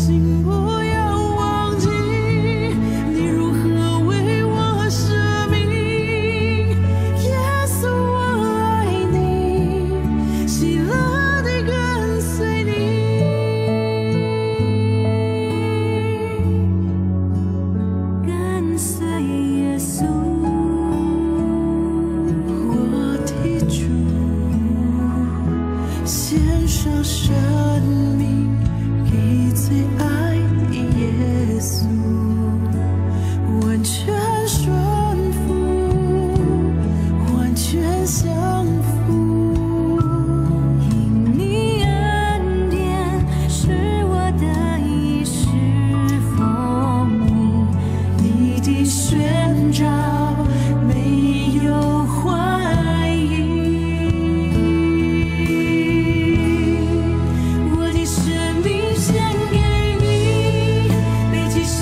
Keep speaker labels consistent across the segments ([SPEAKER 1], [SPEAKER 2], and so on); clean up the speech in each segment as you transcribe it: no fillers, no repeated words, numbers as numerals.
[SPEAKER 1] 心不要忘记，你如何为我舍命。耶稣，我爱你，喜乐地跟随你。跟随耶稣，我的主，献上生命给最爱的耶稣，完全顺服，完全降服。因你恩典是我的衣食丰盈，你的宣召没有怀疑。我的生命献给你，背起十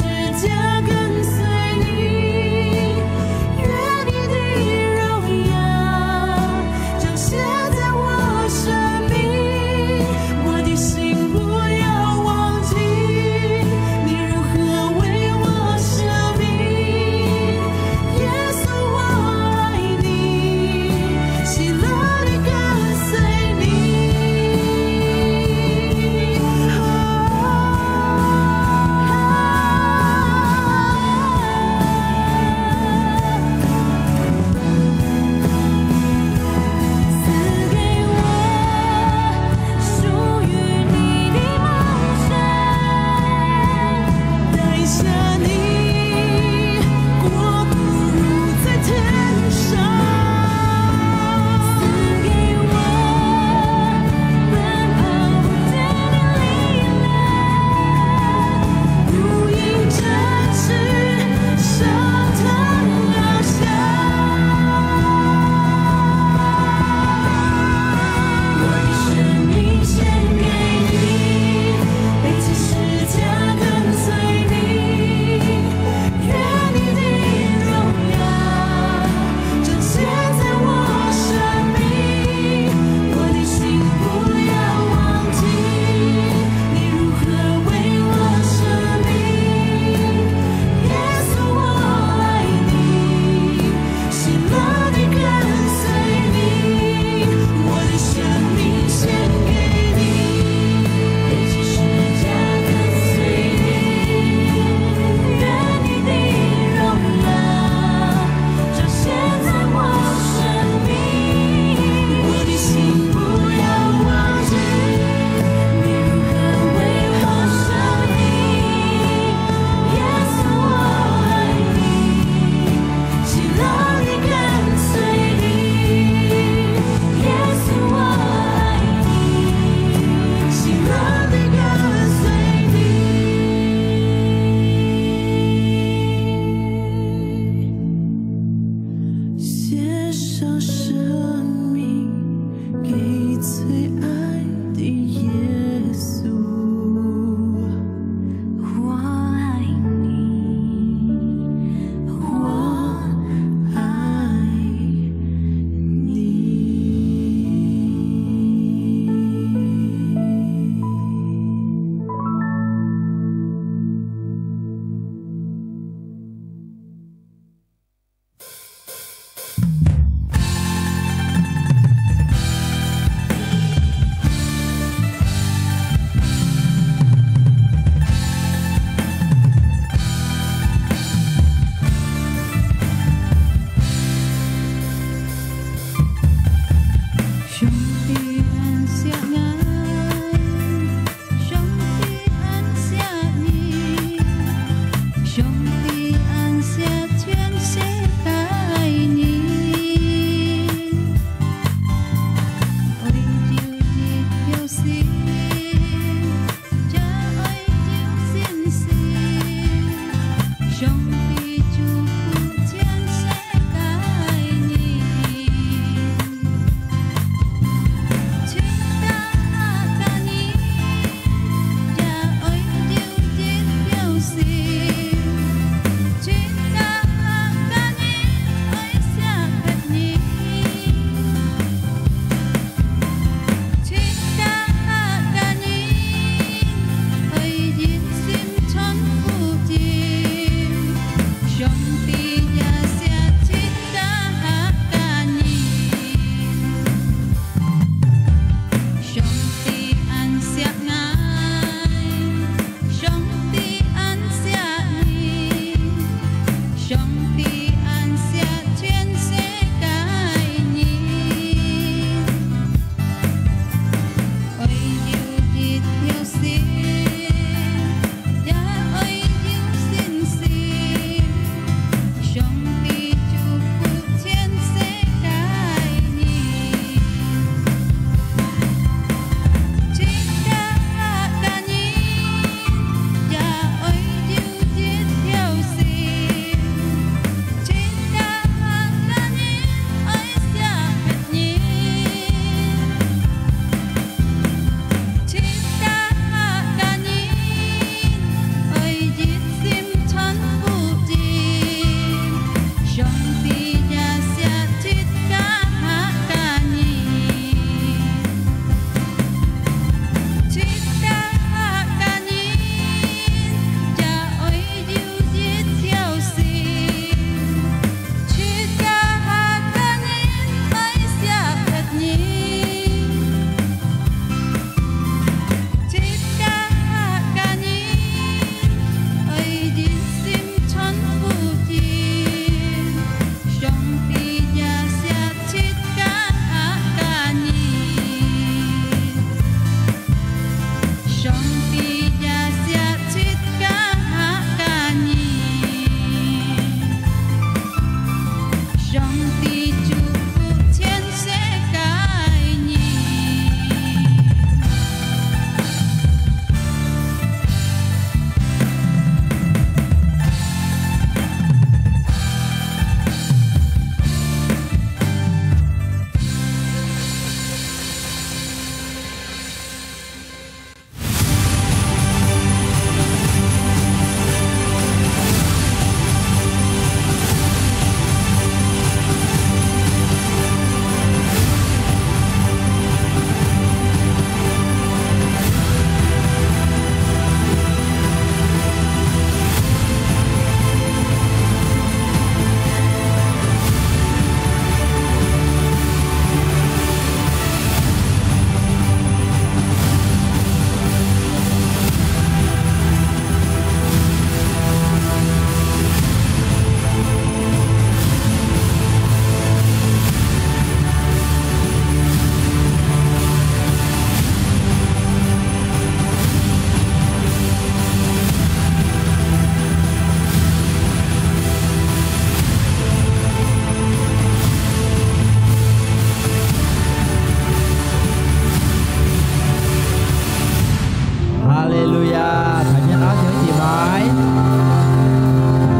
[SPEAKER 2] Hallelujah. Thầy nhân đó chữ chị mới.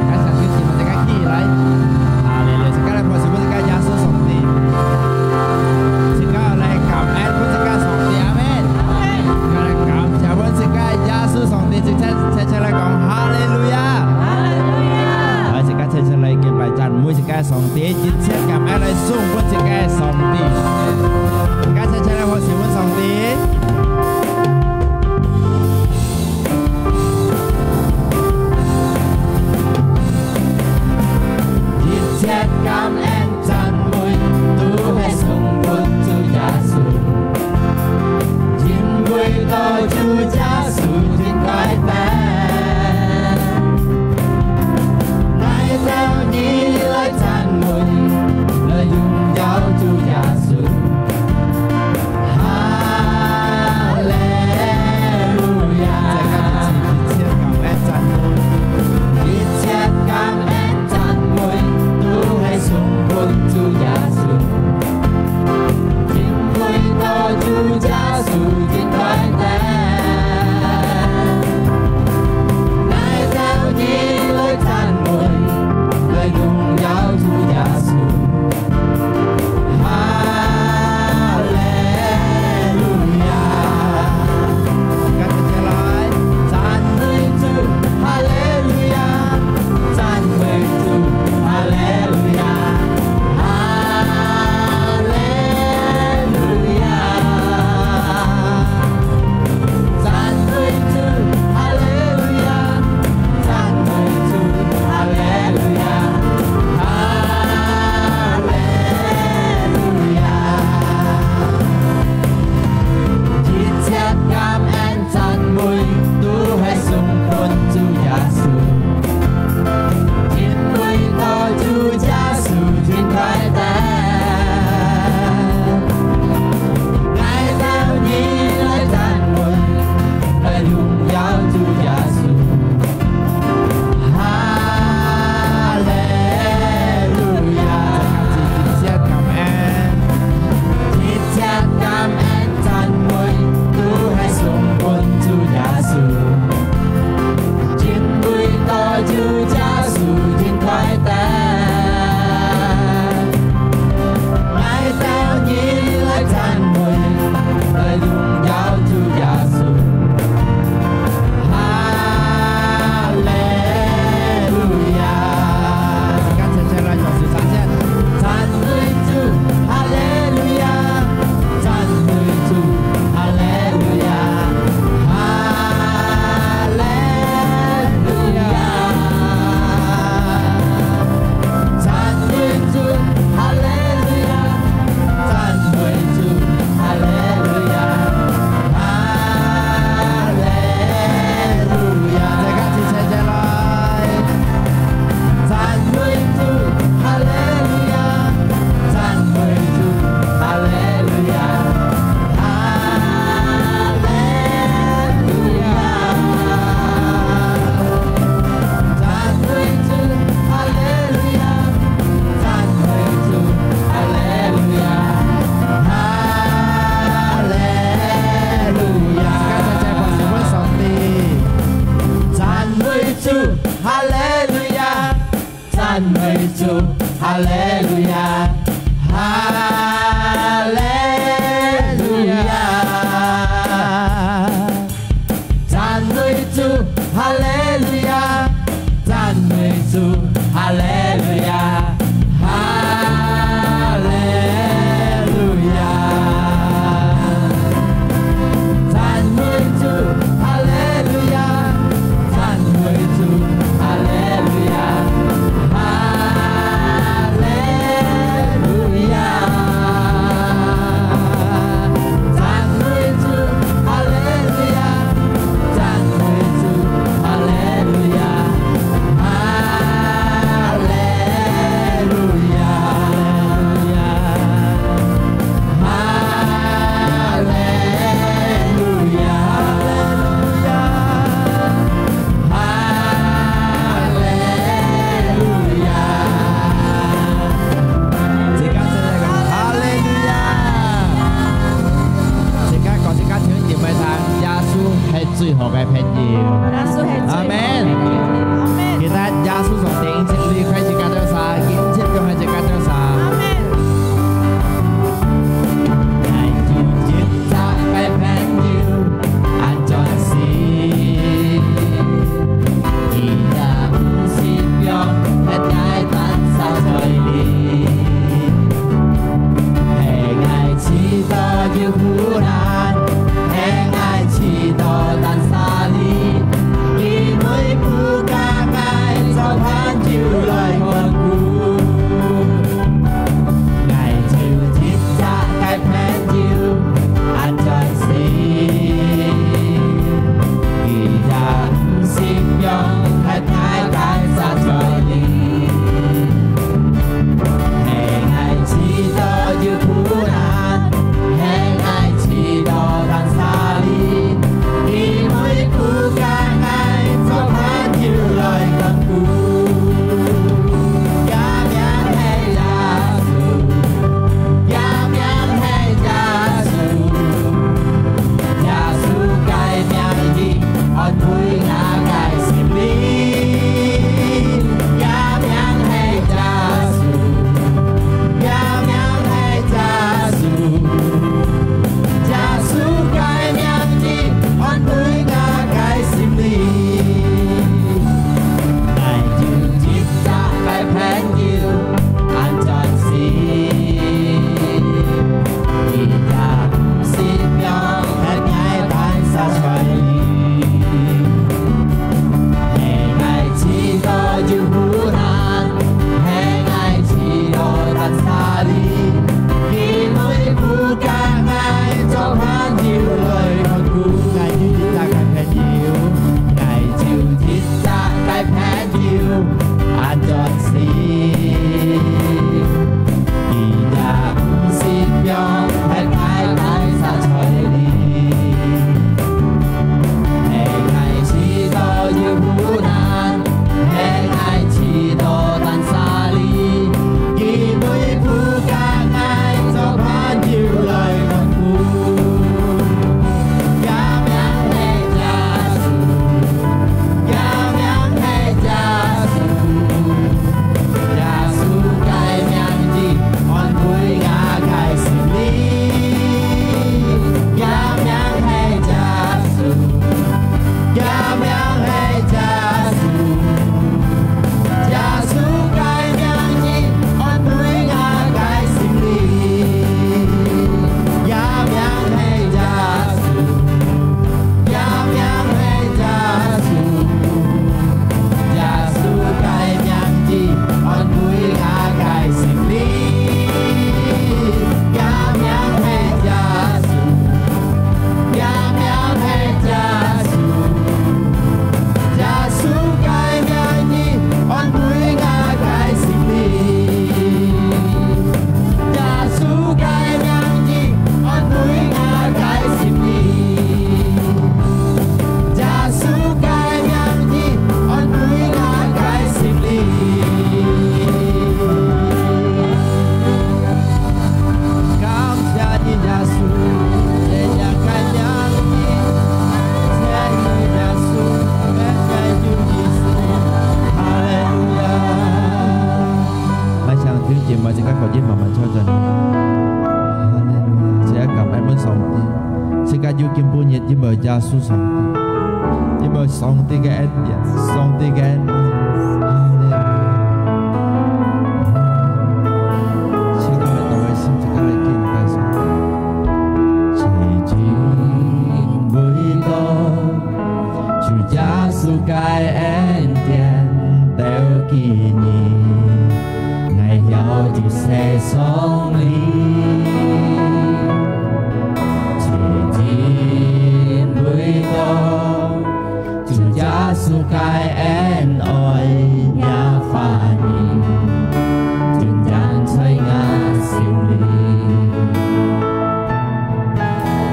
[SPEAKER 2] Các sản chữ chị mà các gì đấy. Hallelujah. Các lại mọi sự với các gia sư sống đi. Xin các lại cảm ơn với các sống đi. Amen. Các lại cảm chào với các gia sư sống đi. Xin cha lại講 Hallelujah. Hallelujah. Xin các cha lại cái bài tràn mũi các sống đi. Xin cảm ơn lại xung với các sống đi. Các cha lại mọi sự với sống đi.
[SPEAKER 3] Cảm ơn tràn mùi tu hay sống quân Chúa Giêsu, tin vui到Chúa Giêsu tin cõi ta, nay theo đi lời tràn mùi lời dùng giáo Chúa Giêsu.
[SPEAKER 2] 何嘅朋友。
[SPEAKER 4] 耶穌係最好嘅朋友。
[SPEAKER 2] Amen. Kita Yesus song tiếng Injil đi khai chỉ cả đời sa, Injil cho hai chỉ cả đời sa.
[SPEAKER 4] Amen.
[SPEAKER 3] Ngài chịu chết ra cái phép yêu an toàn xin. Khi ta muốn xin nhau hết ngài tan sao trời đi. Hãy ngài chỉ to yêu苦難，hãy ngài chỉ to tan xa đi. Khi mới phụ ca ngài cho phán chịu lời con cứu. Ngài chịu chết ra cái phép yêu an toàn xin. Khi ta xin nhau hết ngài tan xa trời đi. Hãy ngài chỉ to yêu苦難，hãy ngài chỉ to tan xa đi. Khi mới phụ ca ngài cho phán chịu lời con cứu. Cảm ơn hãy Giê-xu, cảm ơn hãy Giê-xu. Giê-xu cái miệng đi, ơn vui ngã cái xin đi. Cảm ơn hãy Giê-xu, cảm ơn hãy Giê-xu. Giê-xu cái miệng đi, ơn vui ngã cái xin đi. Ngài chịu chết ra cái phép yêu an toàn xin. Khi ta xin nhau hết ngài tan xa trời đi. Hãy ngài chỉ to yêu苦難，hãy ngài chỉ to tan xa đi. Khi mới phụ ca ngài cho phán chịu lời con cứu.
[SPEAKER 2] Ngài chịu chết ra cái phép yêu.
[SPEAKER 3] Ngài chịu chết ra cái phép yêu an toàn xin. Khi ta xin nhau hết ngài tan xa trời đi. Hãy ngài chỉ to yêu苦難，hãy ngài chỉ to tan xa đi. Khi mới phụ ca ngài cho phán chịu lời con cứu. Cảm ơn hãy Giê-xu, cảm ơn hãy Giê-xu. Giê-xu cái miệng đi, ơn vui ngã cái xin đi. Cảm ơn hãy Giê-xu, cảm ơn hãy Giê-xu. Giê-xu cái miệng đi, ơn vui ngã cái xin đi. Cảm ơn hãy Giê-xu, cảm ơn hãy Giê-xu. Giê-xu cái miệng đi, ơn vui ngã cái xin đi. Cảm ơn hãy Giê-xu, cảm ơn hãy Giê-xu. Giê-xu cái miệng đi, ơn vui ngã cái xin đi. Giê-xu cái miệng đi, ơn vui ngã cái xin đi. Giê-xu cái miệng đi, ơn vui ngã cái xin đi.
[SPEAKER 2] Cảm謝你耶穌，這日嘅日子，謝你耶穌，每日要以色列，哈利路亞。Mai chàng thứ chuyện mà chỉ các có dịp mà mình cho dần. Hallelujah. Sẽ cảm ơn mình sống đi. Sẽ các yêu kim bùn nhiệt như bởi Giê-xu sống đi. Như bởi sống đi cái end điện, sống đi cái end. Hallelujah. Sẽ các bạn nói xin cho các bạn kinh bài sống.
[SPEAKER 3] Chỉ chính với đó, Chủ Giê-xu cái end điện đều kỷ niệm. Ngài hiểu điều sẽ sống lý. Chỉ chính với đó, Chủ Giê-xu cái end ôi nhà phá nhìn. Chúng ta chơi ngã siêu lý.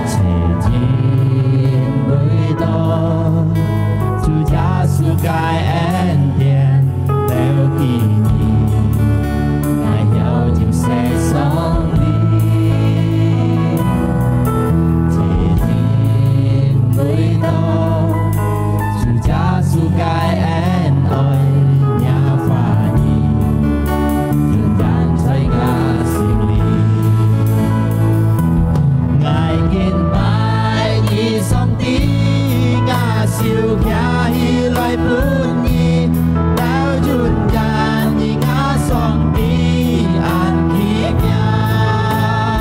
[SPEAKER 3] Chỉ chính với đó, Chủ Giê-xu cái end điện đều kỷ niệm. Ngài hiểu điều sẽ sống lý. Chỉ chính với đó, cha su gai en oi nhà pha đi thương đàn say ngã sim ly ngài kiên bài đi song tí ngã siêu kia hi lại bún nhi đau chun đàn nhi ngã song tí an kiếp nhau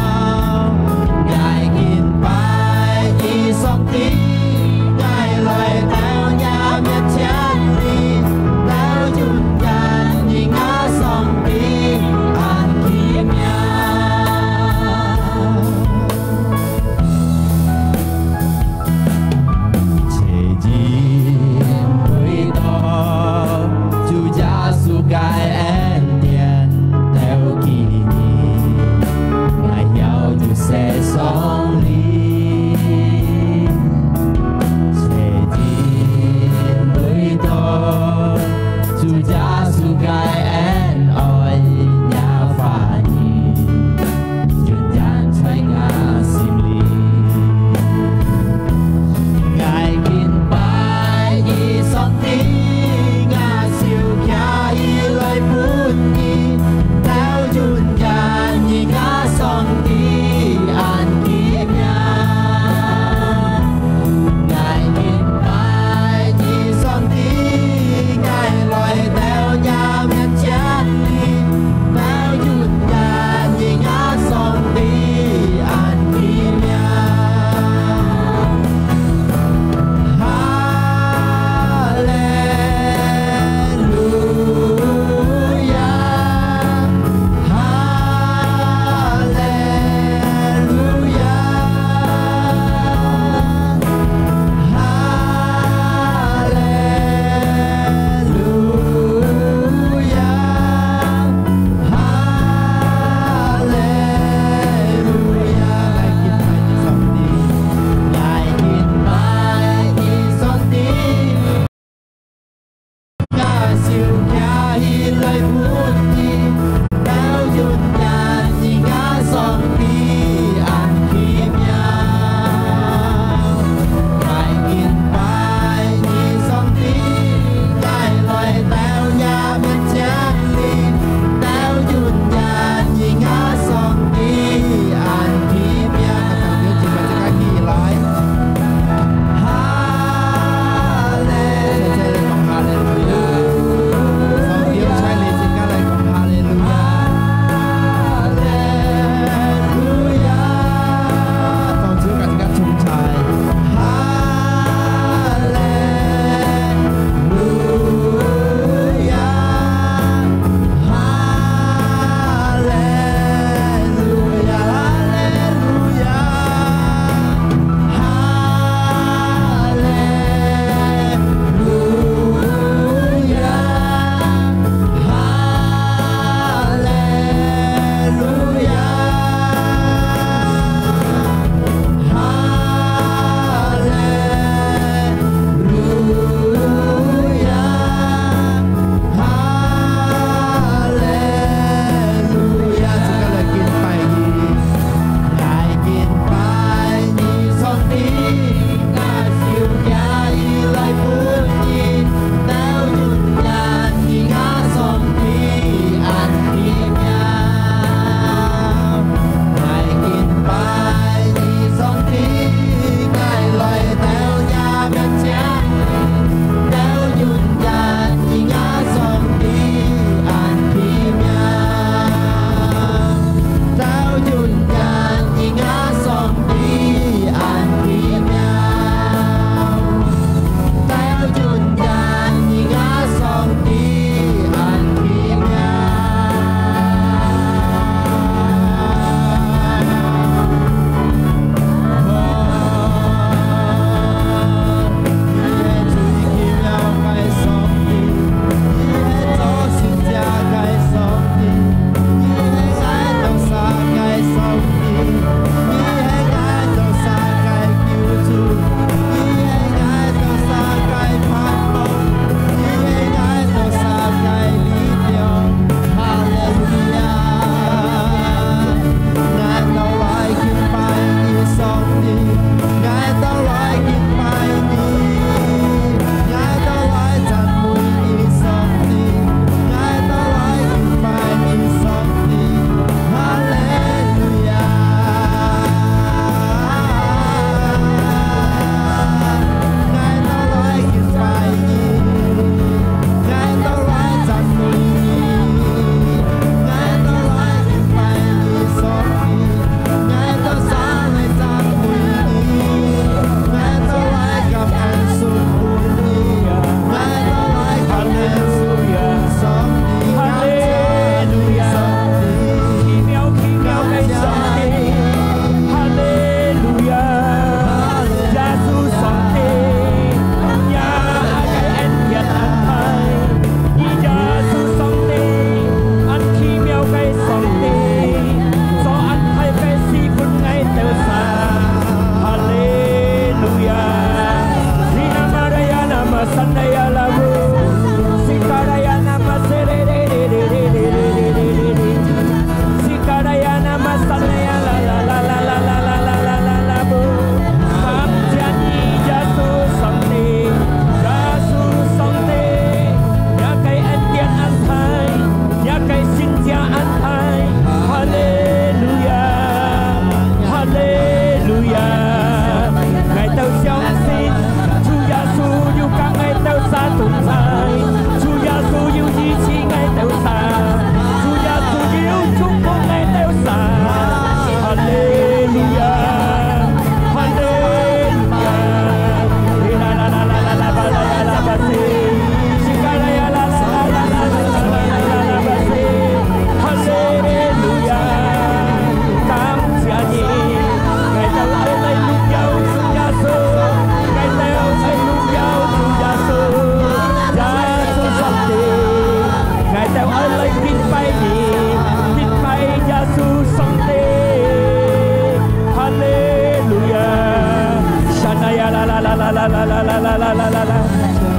[SPEAKER 3] ngài kiên bài đi song tí ngài lại theo nhà miệt chán đi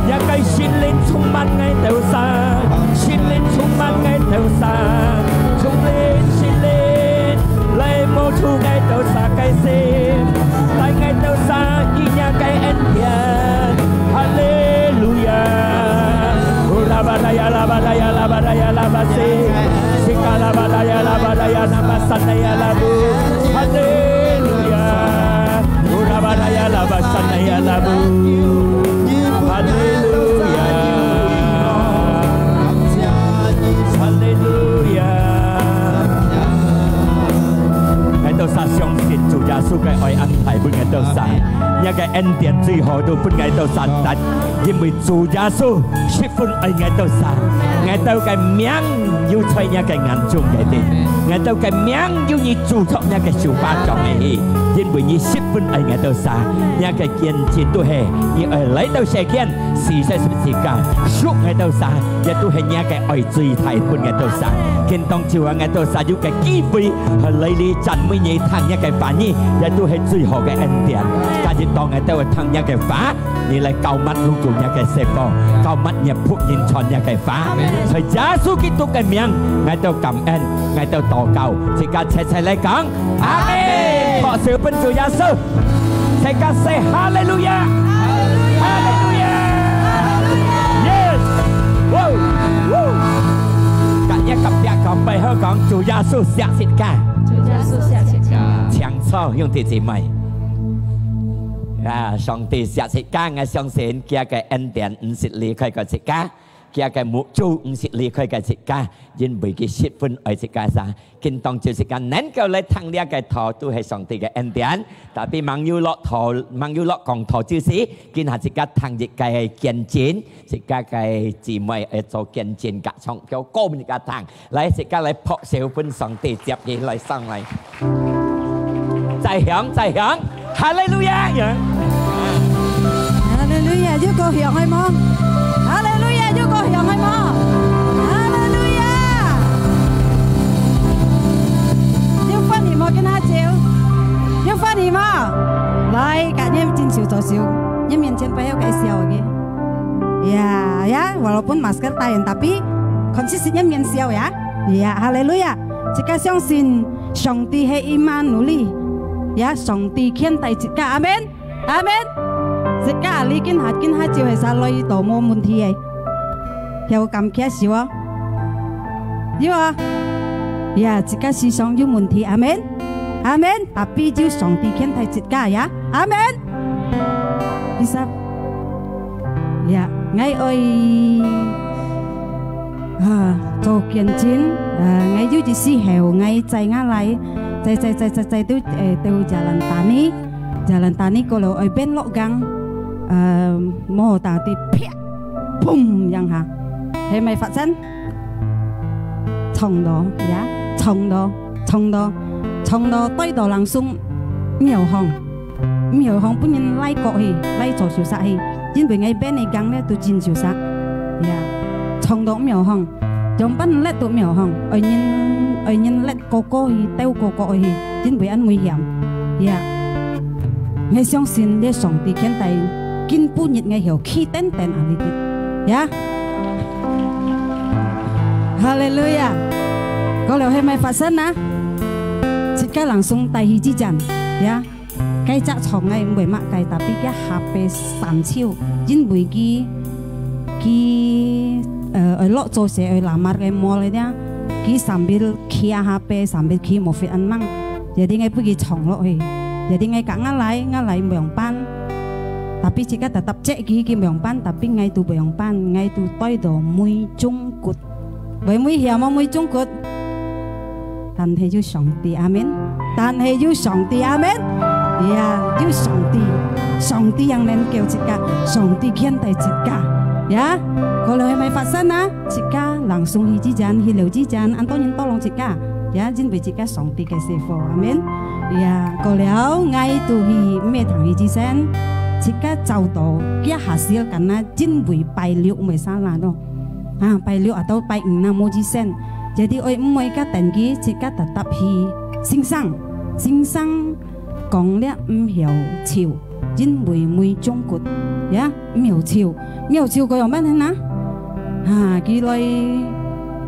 [SPEAKER 4] 一計心靈充滿愛鬥沙，心靈充滿愛鬥沙，充靈心靈來冒出愛鬥沙該心，來愛鬥沙一樣該恩典，哈利路亞，拉巴達呀拉巴達呀拉巴達呀拉巴西，西卡拉巴達呀拉巴達呀拉巴薩達呀拉布，哈利路亞，拉巴達呀拉巴薩達呀拉布。哈利路亞，哈利路亞。喺度撒相信主耶穌嘅愛安排本喺度撒，一個恩典最好都本喺度撒但，因為主耶穌十分愛喺度撒，喺度嘅名要吹一個眼中嘅啲，喺度嘅名要你注重一個小巴掌嘅戲。因為你十分愛喺度撒，一個見證都係你愛嚟到世間，事實時間屬喺度撒，亦都係一個愛最大本喺度撒。見當朝喺度撒有個機會去嚟你讚美你聽一個反應，亦都係最好嘅恩典。但係當喺度聽一個法，你嚟救乜都做一個釋放，救乜嘢仆人傳一個法。喺耶穌基督嘅名，喺度感恩，喺度禱告，即刻齊齊嚟講，阿門。ขอเสือเป็น主耶穌ใช้การเซฮาเลลูยาฮาเลลูยา yes ว้าวว้าวกันยักกับยักของไปเฮาของ主耶穌下สิกา主耶穌下สิกา強操用啲字ใหม่上帝下สิกา我相信佢嘅恩典唔係離開個สิกา佢嘅目標唔係離開個สิกา因為佢十分愛สิกาซะกินต้องเจอสิการนั้นก็เลยทางเรียกไก่ทอตัวให้สองตีกับเอ็นเดียนแต่ปีมังยูเลาะทอมังยูเลาะกองทอจื้อสิกินหาสิการทางจิกไก่เกียนจีนสิการไก่จีไม่เอโซเกียนจีนกะช่องเกี่ยวก้มสิการทางไล่สิการไล่เพาะเซลเป็นสองตีเจ็บยี่ไล่สั่งไล่ใจเหียงใจเหียงฮาเลลูยาอย่าง
[SPEAKER 5] ฮาเลลูยายุก็เหียงให้มองฮาเลลูยายุก็เหียงให้มอง我跟他照，要翻嚟嘛？來，隔日真少做少，一面前擺有介紹嘅。呀呀，walaupun masker tayan tapi konsisten 一面笑呀。呀，哈利路亞！即刻相信上帝係伊曼努力，呀，上帝牽帶即刻，阿門，阿門。即刻你跟下照係啥來度冇問題嘅，有咁嘅笑啊？要啊！呀，即刻思想有問題，阿門，阿門。tapi 就上帝牽帶即刻呀，阿門。bisa，呀，我愛做見證，我要啲時候我在我嚟，在都到jalan tani kalau 愛邊落gang，摩打啲啪，boom 樣下，係咪發生？衝到呀！衝到對到langsung 秒行本人拉過去，拉做小殺去，因為我邊你講咧都真小殺，呀，衝到秒行，仲不叻到秒行，愛人叻個去，兜個去，因為安危險，呀，我相信呢上帝牽帶，根本日我有起等啊呢啲，呀，哈利路亞。嗰條係咪發生啊？即刻langsung第二之陣，呀！雞隻床嘅唔會乜計，特別嘅下邊散超，因為佢落做事去南馬嘅摸嚟啲，佢sambil企下邊sambil企冇fit ăn măng，有啲嘅俾佢床落去，有啲嘅夾啱嚟上班，特別即刻特特即佢上班，特別嗌到上班，嗌到對到每中國，為每險冇每中國。但係要上帝阿門，但係要上帝阿門，呀，要上帝讓人叫自家，上帝牽帶自家，呀，嗰兩係咪發生啊？自家能送去之陣，去留之陣，安多人多攏自家，呀，因為自家上帝嘅師傅阿門，呀，嗰兩嗌到去咩堂去之前，自家就到一下時間啦，因為拜六咪生啦咯，啊，拜六啊到拜五啦冇之前。jadi oi umoi ka tengi jika tetap hi sing sang 講咧唔曉潮因为每种骨呀苗潮个用乜嘢呐？佢來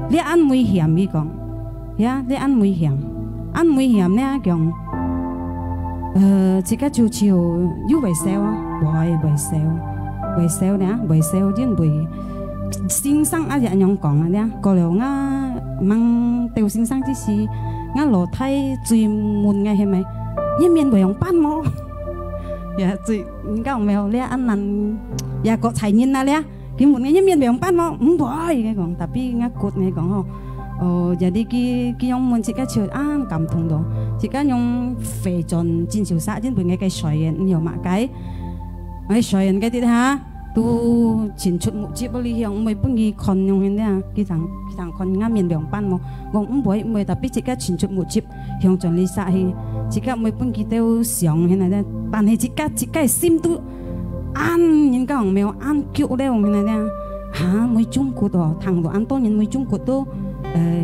[SPEAKER 5] 你按危險佢講，呀你按危險呢講，自家就要維修啊，維修呢，維修因為先生一日樣講啊呢，過了mang tiêu sinh sang tí xí lò thay chui muôn ngày hay mày nhưng miền bưởi ông pan mò ya chui các ông mèo lẽ ăn năn ya có chạy nhìn na lẽ cái muôn ngày nhưng miền bưởi ông pan mò boy cái còn tapi ngã cột ngày còn jadi cái ông muốn chỉ cái chiều ăn cảm thông đó chỉ cái ông phê tròn chín chiều xã trên bưởi ngày cái xoài nhiều mà cái xoài cái gì ha tu chín chút một chiếc bao liang mới bưng đi con nhung hình đấy cái thằng con ngã miền biển pan mà gồm mới tapi chỉ cái chín chút một chiếc hiong tròn lý xã thì chỉ cái mới bưng đi theo xiong hình này đấy但係chỉ cái sim tu ăn những cái hàng mèo ăn kiểu đấy hình này đấy hả mới Trung Quốc đó thằng đó ăn to những mới Trung Quốc đó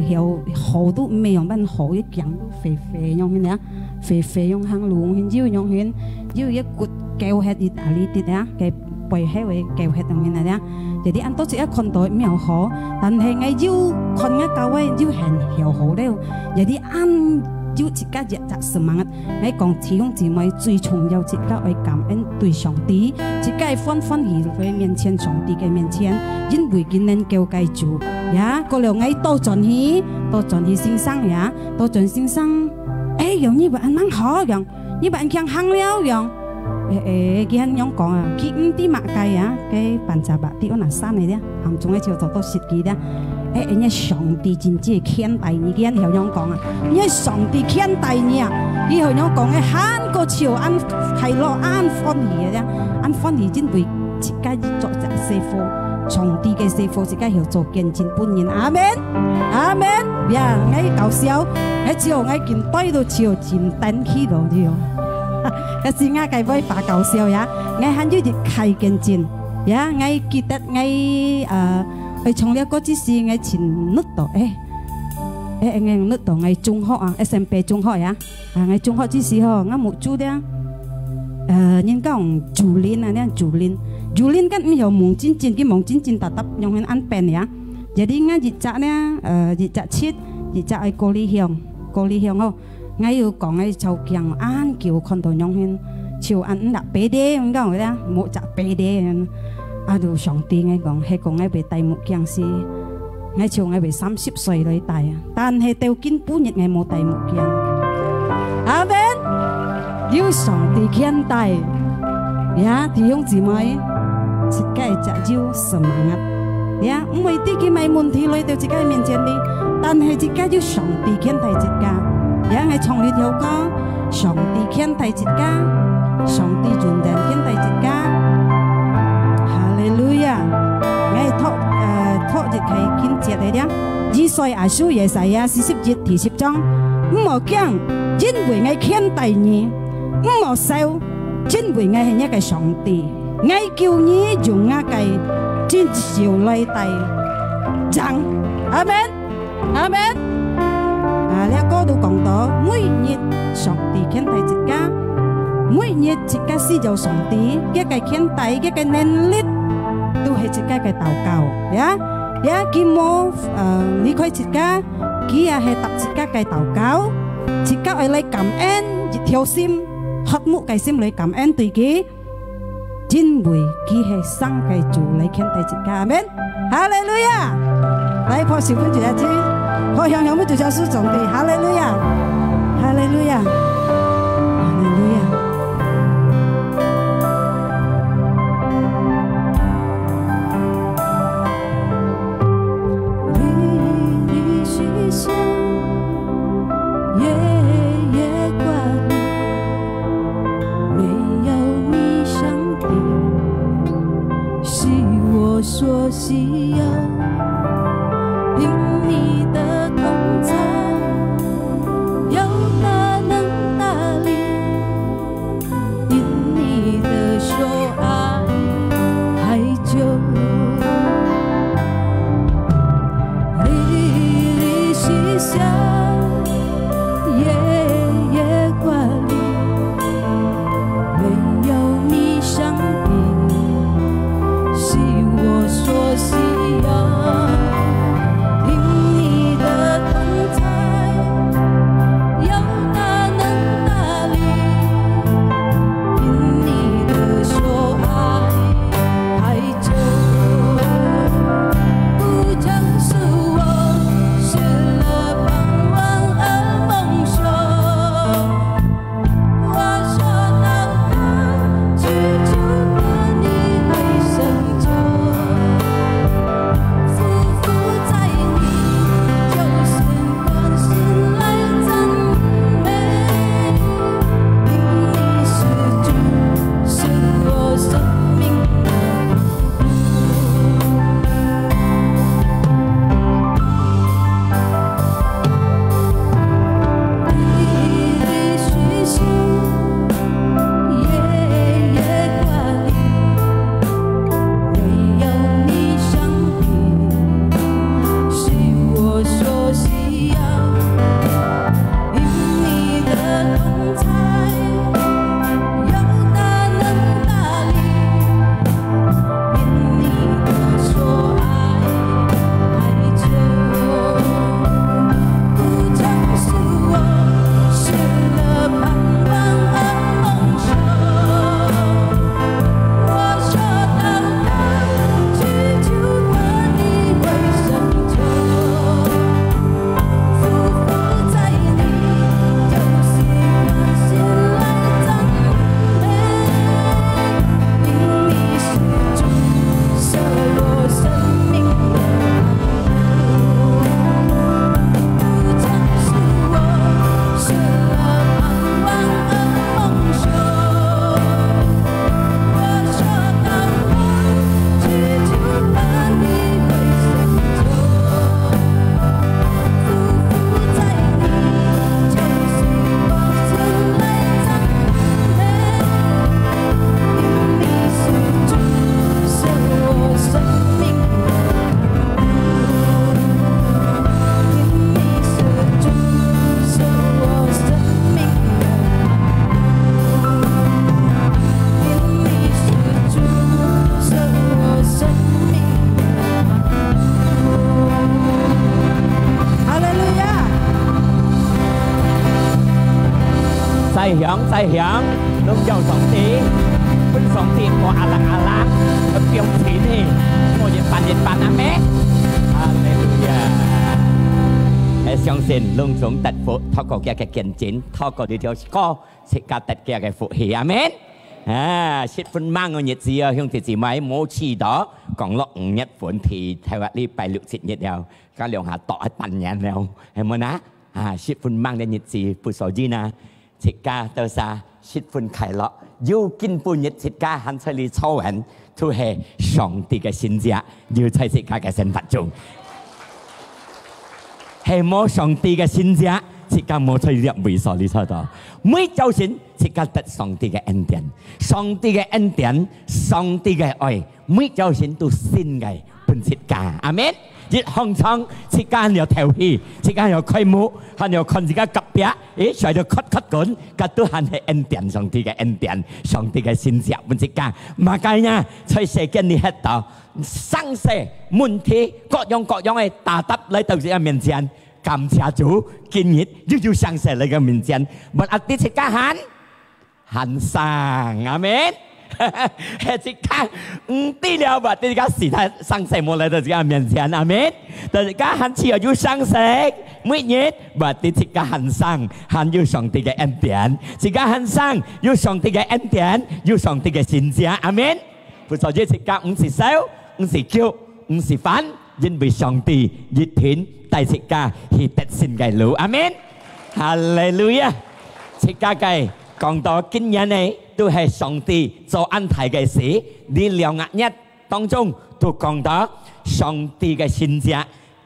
[SPEAKER 5] hiểu hậu tu mèo ban hậu cái tiếng phê nhung hình đấy phê nhung hàng luồng hình diêu nhung hình diêu cái cột kéo hết đi à lý đi đấy cái bày hết về kéo hết tầng hình này đấy jadi anh tốt chỉ con tuổi mèo khó,但係ngay yêu con ngay cao ấy yêu hèn hiểu hổ đấy, jadi anh yêu chỉ cái gì chắc semangat, ngay còn chỉ用姊妹最重要只個愛感恩對上帝，只個歡喜喺面前上帝嘅面前，因為今年叫計住，呀，過了ngay多盡去先生呀，多盡先生，用呢個anh mang khó樣，呢個anh強行了樣。佢喺樣講啊，佢唔啲麥計啊，佢辦雜白啲嗰嗱山嚟啲，含中一條做到設計啲，人家上帝真係牽帶你，佢喺樣講啊，人家上帝牽帶你啊，佢喺樣講嘅慳個潮安係落安歡喜嘅啫，安歡喜真會自家做隻師傅，上帝嘅師傅自家要做見證本人，阿門，阿門，呀，我搞笑，我只有我見對到潮漸等起到啲。cái gì ngay cái với bà cầu siêu ya ngay hắn dưới khai kiến trình ya ngay kỳ tết ngay ở trong đó có chỉ gì ngay chín nút tổ ngay nút tổ ngay trung học SMP trung học ya ngay trung học chỉ gì ho ngay một chút đấy nhưng cái ông chủ liên này chủ liên cái mình hiểu mong chín cái mong chín tập nhung hình ăn pen ya jadi ngay dịch trạng này dịch trạng chết dịch trạng ai cô ly hiong ho ngay yêu講ngay châu kiang an kiểu con tổ nhung hình chiều ăn đã bể đê không có người ta một chặt bể đê đồ sòng tiền ngay còn hay còn ngay bị tay một kiang si ngay chiều ngay bị 30 歲嚟tay但係掉kiến bú nhật ngay một tay một kiang amen yêu sòng tiền kiang tay ya thì ông chị mới chỉ cái chả yêu semangat ya mấy tí cái mấy môn thi lấy掉chỉ cái miền trên đi但係chỉ cái yêu sòng tiền kiang tay chỉ cái ya ngay trong đi theo có sòng tiền kiang tay chỉ cái上帝全人天地之家，哈利路亞！我托日期見節嚟啲，以賽亞書耶細亞40節第10章，唔好驚，因為我天地你，唔好笑，因為我係一個上帝，我叫你用我嘅真照嚟地講，阿門，阿門。呢個都講到每日上帝天地之家。每日自家思就上帝，一個天地，一個能力，都係自家嘅禱告，呀，佢冇離開自家，佢也係答自家嘅禱告，自家係嚟感恩，一條心，渴慕嘅心嚟感恩對佢，因為佢係生嘅主嚟天地自家，阿門，哈利路亞，嚟破小本住一次，破向有冇做咗書上帝，哈利路亞，哈利路亞，哈利路亞。
[SPEAKER 1] 所需要，因你的同在，有大能大力，因你的手爱还久，历历细想，夜夜挂虑，没有你。
[SPEAKER 4] 響，都有上帝，本上帝我阿冷，表錢呢，我越辦阿咩？哈利路亞！相信隆重得福，透過嘅見證，透過呢條歌，食家得嘅福氣，阿們。10分มั่ง日子啊，兄弟姊妹冇遲到，講落5日份ทีไทยวัดนี้ไป60日แล้วก็เรียกหาต่อปันยันแล้วเห็นมั้ยนะ10分มั่งใน日子ผู้สาวจีนะสิกาเตอซา10分ไข่ละอยู่กินปุ่น日สิกาหันเฉลี่ย超人ทุเห上帝嘅先知要ใช้สิกา嘅身份中係冇上帝嘅先知สิกา冇ใช้เรียบวิสาลิชาดาไม่เจ้าสินสิกาตัด上帝嘅恩典上帝嘅恩典上帝嘅愛ไม่เจ้าสินตัวสิ้นไงเป็นสิกาอาเมนยึดห้องช่องสิกาเหนียวแถวฮีสิกาเหนียวไข่มุหันเหนียวคนสิกากับเปียใส่ตัวคัดก่อนกัดตัวหันให้恩典上帝嘅恩典上帝嘅先知เป็นสิกามาไกเนี่ยใช้世間呢一道生死問題各樣嘅打答嚟到自己面前感謝主，今日要上神嚟嘅面前，問阿啲食家行生，阿們，係食家唔啲了吧？啲家時態上神冇嚟到自己面前，阿們，但係家行次又要上神，每日話啲食家行生，行要上帝嘅恩典，食家行生要上帝嘅恩典，要上帝嘅善者，阿們，ผู้สาว食家唔是少，唔是叫，唔是反，因為上帝熱天。大食家係得勝嘅路，阿們，哈利路亞！食家嘅講到今日呢，都係上帝做安排嘅事。呢2日當中都講到上帝嘅先知，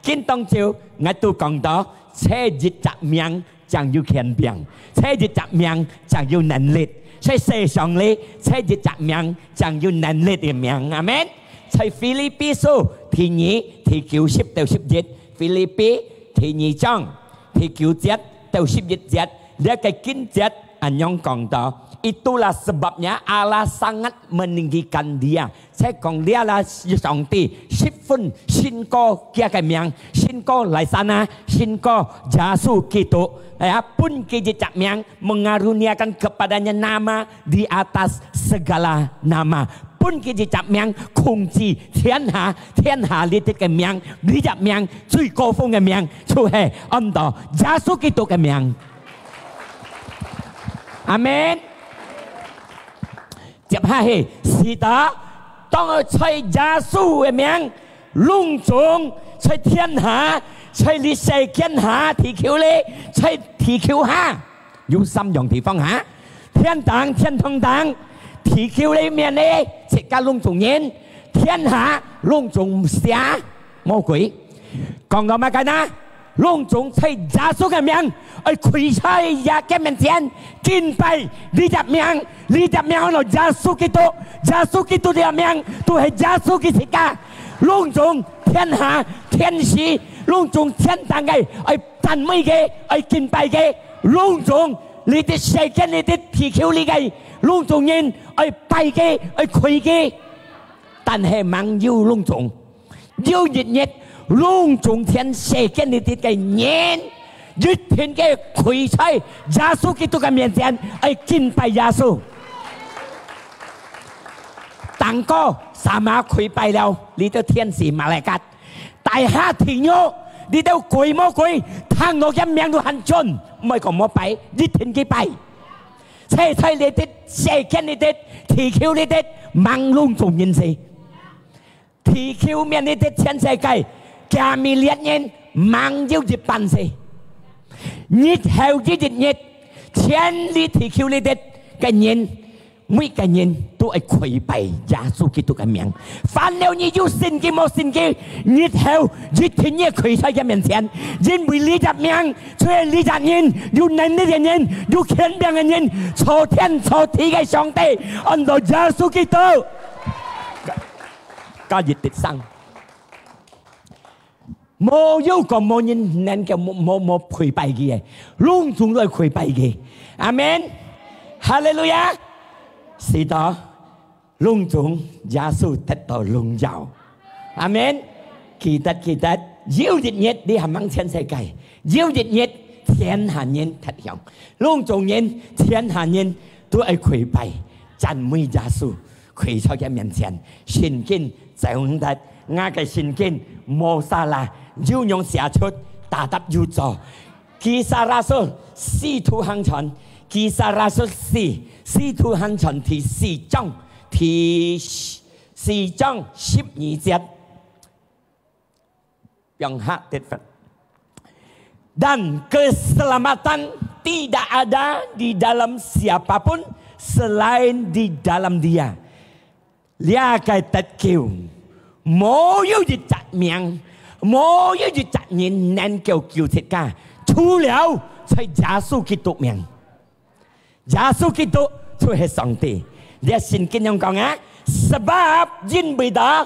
[SPEAKER 4] 今當朝我都講到車日雜命將要權柄，車日雜命將要能力，車世上呢車日雜命將要能力嘅命，阿們。在腓立比書第2第9到11。菲律賓第2章第9節到11節，dia kakin jet anyong kong to. Itulah sebabnya Allah sangat meninggikan dia. Saya kong dia lah Songti. Sifun sinko kia kemiang, sinko lai sana, sinko jasu gitu. Ya pun kijak miang mengaruniakan kepadanya nama di atas segala nama. Pun kijak miang kunci 天下呢啲嘅名，呢隻名最高峰嘅名，就係按到耶穌基督嘅名。阿們。接下去是的，當我吹耶穌嘅名，隆重吹天下，吹你世間下地球咧，吹地球下有3樣地方嚇，天堂、天堂堂，地球裏面咧，即刻隆重人。天下隆重下魔鬼，講到乜嘢呢？隆重在耶穌嘅名，跪在耶嘅面前敬拜呢隻名，呢隻名係耶穌基督，耶穌基督嘅名都係耶穌嘅世界，隆重天下天使，隆重天堂嘅，讚美嘅，敬拜嘅，隆重你哋世界你哋地球裏嘅，隆重人，拜嘅，跪嘅。但係猛要隆重，要日日隆重天世間呢啲嘅人，日天嘅跪在耶穌基督嘅面前，敬拜耶穌。當個撒瑪跪拜了，你都天使馬來加，大下天獄，你都跪冇跪，聽我嘅名都很準，唔係講冇拜，日天嘅拜。ใช่你啲世間呢啲地球呢啲猛隆重人士。地球面呢啲全世界加米列人忙要日辦事，日後日全呢地球呢啲嘅人，每個人都係跪拜耶穌基督嘅名。凡了你要信嘅冇信嘅，日後日天也跪在佢面前，因為呢隻名，所以呢隻人要能力嘅人，要權柄嘅人，坐天坐地嘅上帝，按照耶穌基督。加熱跌生，冇要求冇人能夠冇跪拜嘅，隆重都係跪拜嘅，阿們，哈利路亞，是的，隆重耶穌得到榮耀，阿們，記得，要日日你係掹全世界，要日日天下人特向，隆重人天下人都爱跪拜赞美耶稣，跪在佢面前，聖經就咁得，我嘅聖經摩沙拉要用寫出大答要做，基沙拉書使徒行傳，基沙拉書使徒行傳第4章12節，yang hak tetap. Dan keselamatan tidak ada di dalam siapapun selain di dalam Dia. Lia cái tất kiều, mỗi yêu dịch chặt miệng, mỗi yêu dịch chặt nhìn nên kiều kiều thiệt cả. Chú liao, phải Giê xu Kitô miệng. Giê xu Kitô, chú hệ song ti. Dia xin kinh yang kau ngah, sebab jin beda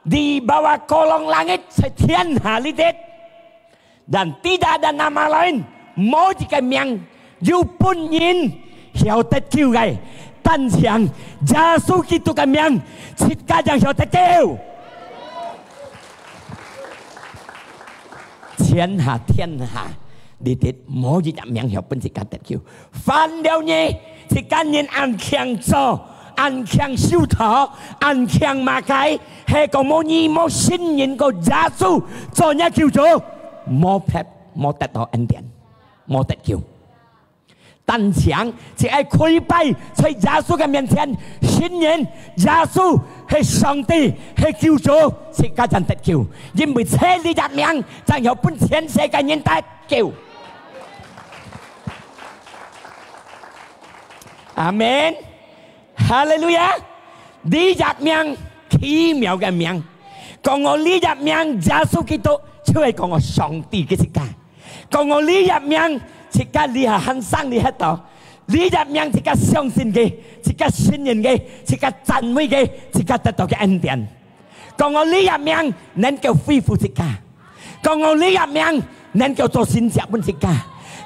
[SPEAKER 4] di bawah kolong langit setian halidet. Dan tidak ada nama lain mau jika miang you pun yin hiểu tất kiều gai tan xiang Giê xu Kitô cái miang chít cả chẳng hiểu tất kiều thiên hạ đi tết mau jika miang hiểu pun chít cả tất kiều phan đeo nhé chít cả nhìn ăn khiang cho ăn khiang siêu thọ ăn khiang mà cái hay còn mau nhi mau xin nhìn có Giê xu cho nhà kiều chỗ mô phép mô tết đó ân điển mô tết kiều tan chẳng chỉ ai khôi bay xây Giê xu cái miền thiên xin nhìn Giê xu hay song ti hay kiều chỗ sẽ cả chân tết kiều nhưng bị xe đi đặt miệng chẳng hiểu bún thiên sẽ cả nhìn tết kiều amen hallelujah đi đặt miệng奇妙嘅名講我呢入名Giê xu Kitô就係講我上帝嘅世界，講我呢入名，即刻你係很生你喺度，呢入名即刻相信嘅，即刻信任嘅，即刻讚美嘅，即刻得到嘅恩典。講我呢入名能夠恢復世界，講我呢入名能夠做新造本世界，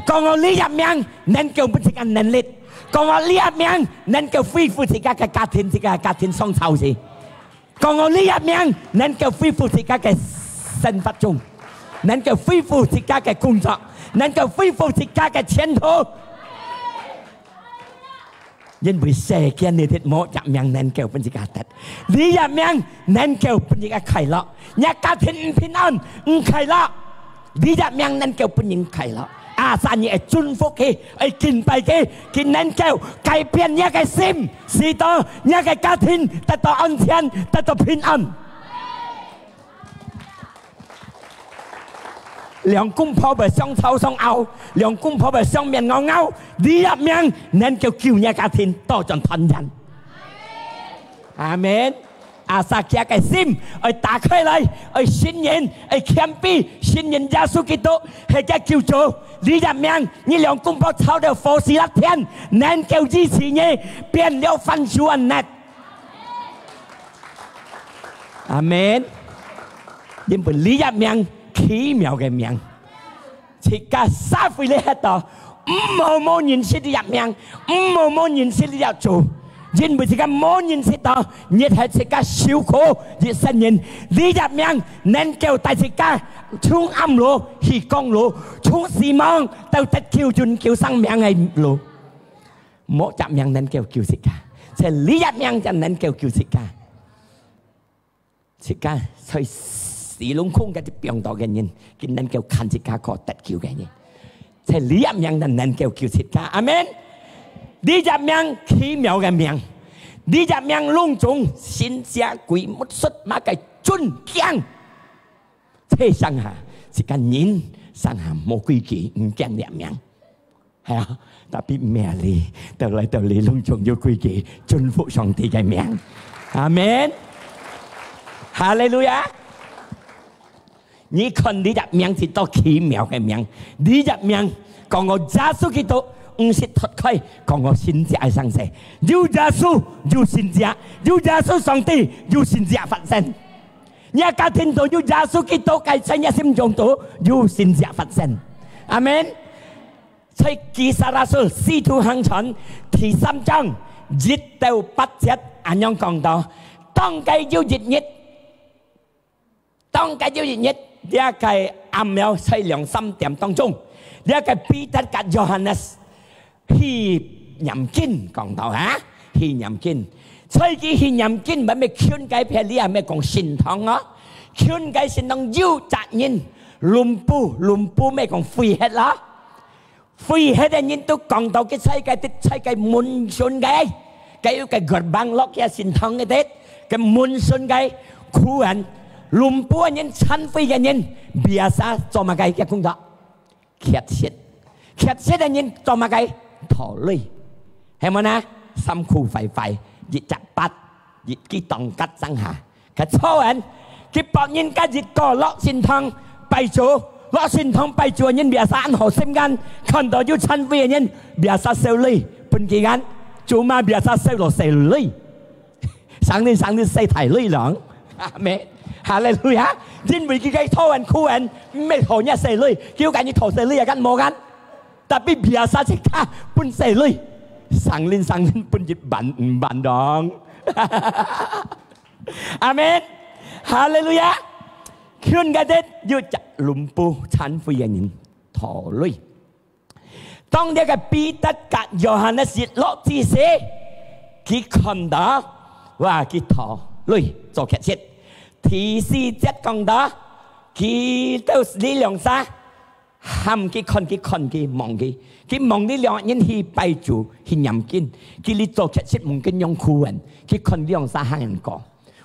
[SPEAKER 4] 講我呢入名能夠本世界能力，講我呢入名能夠恢復世界嘅家庭，世界家庭雙籌事，講我呢入名能夠恢復世界嘅生活中。能夠恢復自家嘅工作，能夠恢復自家嘅前途。因為世間你哋冇入名能夠俾自家得，你入名能夠俾自家快樂，你家庭唔平安唔快樂，你入名能夠俾人快樂。阿神也祝福佢，係敬拜佢，佢能夠改變你嘅心，使到你嘅家庭得到安全，得到平安。兩公婆咪相吵相拗，兩公婆咪相面拗拗，你入名能夠叫你家庭多盡團圓。阿門。阿撒嘅嘅心，去打開嚟，去信任，去謙卑，信任耶穌基督，係嘅叫做你入名，你兩公婆吵到火死一天，能夠支持你變了分手人net。阿門。因為你入名。奇妙嘅名，即刻撒回你喺度，冇認識你入名，冇認識你入做，因為即刻冇認識到，你係即刻受苦，你承認你入名能夠帶即刻從暗路去光路，從死亡到得救進叫生命嘅路，冇入名能夠叫即刻，就係你入名就能夠叫即刻，即刻去。地龍空嘅啲病毒嘅人，佢能夠看自家個得救嘅人，即係你入名就能夠叫自家，阿門。你入名奇妙嘅名，你入名隆重，先家鬼沒術馬嘅尊敬，車上下是個人上下冇規矩，唔驚入名，係啊，特別咩哩，到嚟隆重有規矩，尊服上帝嘅名，阿門。哈利路亞。你看你入名是多奇妙嘅名，你入名講我耶穌基督唔是脫開，講我信者嘅生死，有耶穌有信者，有耶穌上帝有信者發生，你家庭度有耶穌基督嘅在你心中度有信者發生，阿門。在基撒拉書使徒行傳第3章1到8節，咁樣講到，當計要熱熱，當計要熱熱。一個暗了在2-3點當中，呢個彼得及約翰呢，去念經講到嚇，去念經，所以佢去念經咪勸解譬如你係咪講神堂啊？勸解神堂要責任，lumlumpu咪講廢hết啦，廢hết嘅人都講到cái世界滿信嘅，cái gerbang lock ya神堂嘅啲，cái滿信嘅苦人。lumpuh nhân chan phi nhân biasa cho cái công tác khiết xét nhân cho cái thọ lưỡi hay mà na xăm khu phải dịch chặt bắt dịch cái tòng cắt răng hà cái số anh cái bọn nhân cái dịch cò lọ xin thăng bay chúa lọ xin thăng bay chúa nhân biasa ăn hồ xem gan còn đó yêu chan phi nhân biasa sell lưỡi bên kia gan chú mà biasa sell lưỡi sáng đi xây thải lưỡi lỏng mẹ Hallelujah. Chính vì cái thô anh khu anh mấy thổ nhà xây lưỡi, kêu cái như thổ xây lưỡi à gan mò gan. Tapi biasa sih ta pun xây lưỡi. Sang lên pun dịch bản dong. Amen. Hallelujah. Khuyên cái đấy yêu chặt lumpu chan phi anh thổ lưỡi. Tông dia cái Peter cả Johannes dịch lọ chi xe. Cái con đó và cái thổ lưỡi cho kẹt chết. Thì si chết con đó khi tôi lý lượng xa hàm cái con cái mong lý lượng nhân hi bay chủ hi nhầm kinh cái lý tổ kết chết mong kinh nhung khu anh cái con lý lượng xa hàng có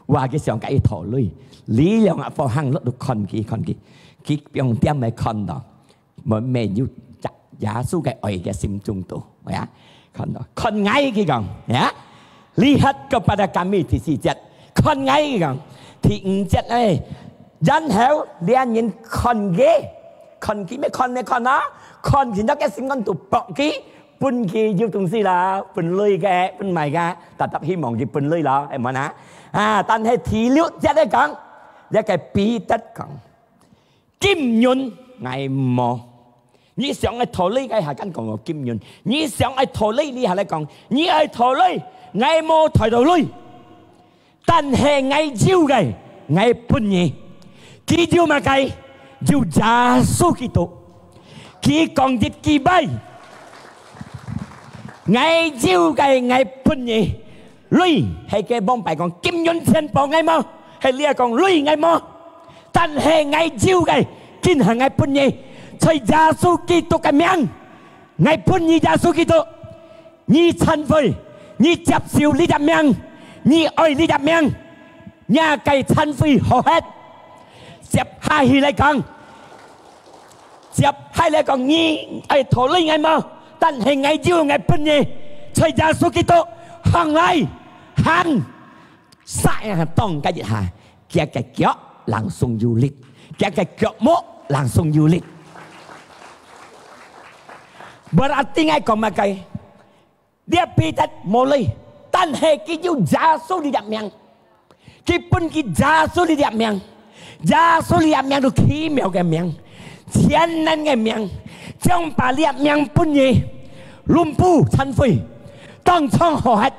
[SPEAKER 4] và cái sòng cái thổ lưỡi lý lượng ở phòng hàng lót được con cái biong tiêm mấy con đó mà mẹ yêu chặt giá số cái ỏi cái sim trung tổ vậy con đó con ngay cái gòn nhá lý hết kepada kami thì si chết con ngay cái gòn thì chết này dân hiểu liên nhân con ghê con kí mấy con này con đó con thì nó cái sinh con tụ bọ kí bún kí yêu tung si là bún lưỡi cái bún mày cái ta tập hy vọng gì bún lưỡi đó em mà ná tan hay thì liệu chết đấy con để cái bí tất con kim nhuận ngày mò như sáng ai thổi lưỡi cái hà căn còn kim nhuận như sáng ai thổi lưỡi đi hà lại còn như ai thổi lưỡi ngày mò thổi đầu lưỡi但係ngày朝嘅ngày半夜，佢叫乜計？叫耶穌基督，佢講啲幾倍？ngày朝嘅ngày半夜，你係嘅幫拜講金潤天報ngày麼？係你係講你ngày麼？但係ngày朝嘅，見係ngày半夜，在耶穌基督嘅名，ngày半夜耶穌基督，你懺悔，你接受你嘅名。你愛你入命，nhà cây thân phi hầu hết. Tiếp hai lại講你愛討論愛嘛，但係愛要愛本嘢，在耶穌基督行嚟行，曬當個一下，腳嘅腳朗誦有力，腳嘅腳冇朗誦有力。Berarti ngay講乜計？dia Peter mulai但係佢要耶穌你入命，佢本佢耶穌你入命，耶穌你入命到奇妙嘅命，天能嘅命，將把你入命本嘢lum布塵灰，當創河核，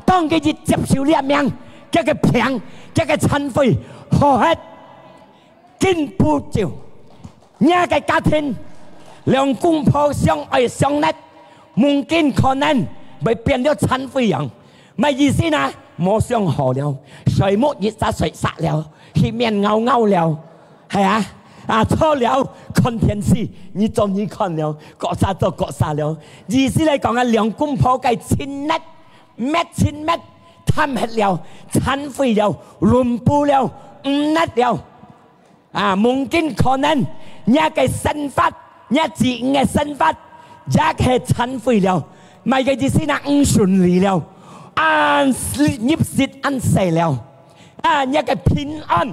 [SPEAKER 4] 當佢接受你入命，叫佢平，叫佢塵灰河核，見不照，呢個家庭兩公婆相愛相愛，mungkin可能會變咗塵灰樣。咪意思呢？冇相河了，水沒熱殺水殺了，血面勾了，係錯了，看電視，你終於看了，各殺就各殺了。意思嚟講兩公婆嘅千乜貪吃了，殘廢了，亂布了，唔甩了。mungkin可能一個身法，一自嘅身法，一係殘廢了，咪嘅意思呢？唔順利了。按業節按細了，一個平安，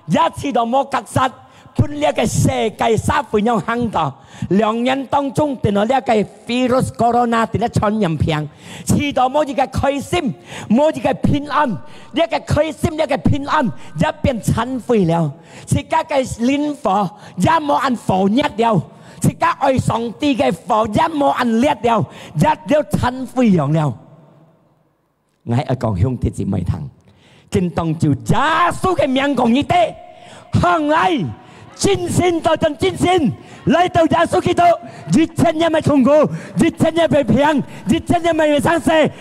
[SPEAKER 4] 一次都冇隔殺，本呢個世界三分鐘行到，兩人當中定到呢個 virus corona 定得傳染病，次到冇一個開心，冇一個平安，一個開心一個平安，一變殘廢了，自家嘅靈火一冇按火熱了，自家愛上帝嘅火一冇按烈了，一了殘廢樣了。Ngài ở còn hông thì chỉ mấy thằng kinh tông chịu giá số cái miệng còn như thế hàng này 真心到真真心来到耶稣基督，一切也没痛苦，一切也没平，一切也没伤势。耶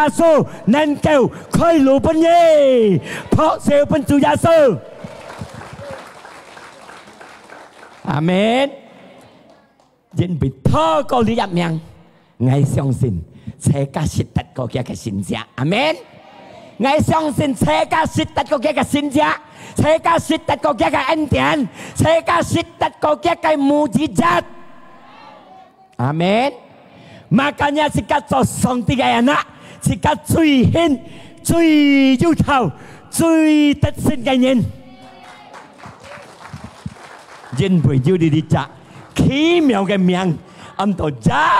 [SPEAKER 4] 稣能够开路奔耶，破小奔主耶稣。阿門。因為透過你入命，我相信世界是得過嘅信者。阿門。我相信世界是得過嘅信者，世界是得過嘅恩典，世界是得過嘅mujizat。阿門。Makanya jika sosong tiga anak, jika最顯、最優秀、最得勝嘅人，因為要你哋隻奇妙嘅名，按到耶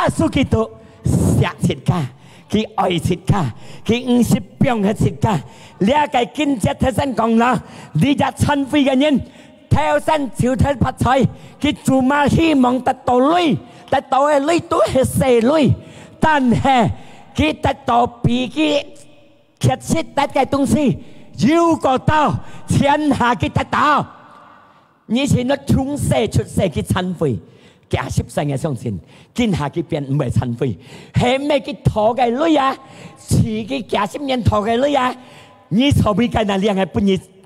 [SPEAKER 4] 穌基督錫切家，佢愛切家，佢唔是病嘅切家。你個經濟睇身講啦，你隻殘廢嘅人，睇身朝睇發財，佢做乜希望得到女，得到嘅女都係細女，但係佢得到比佢缺失得嘅東西，要個到天下佢得到。以前我從細出世嘅殘廢，假設性嘅相信，見下佢變唔係殘廢，係咩佢陀嘅女啊？自己假設人陀嘅女啊？你錯別嘅那兩個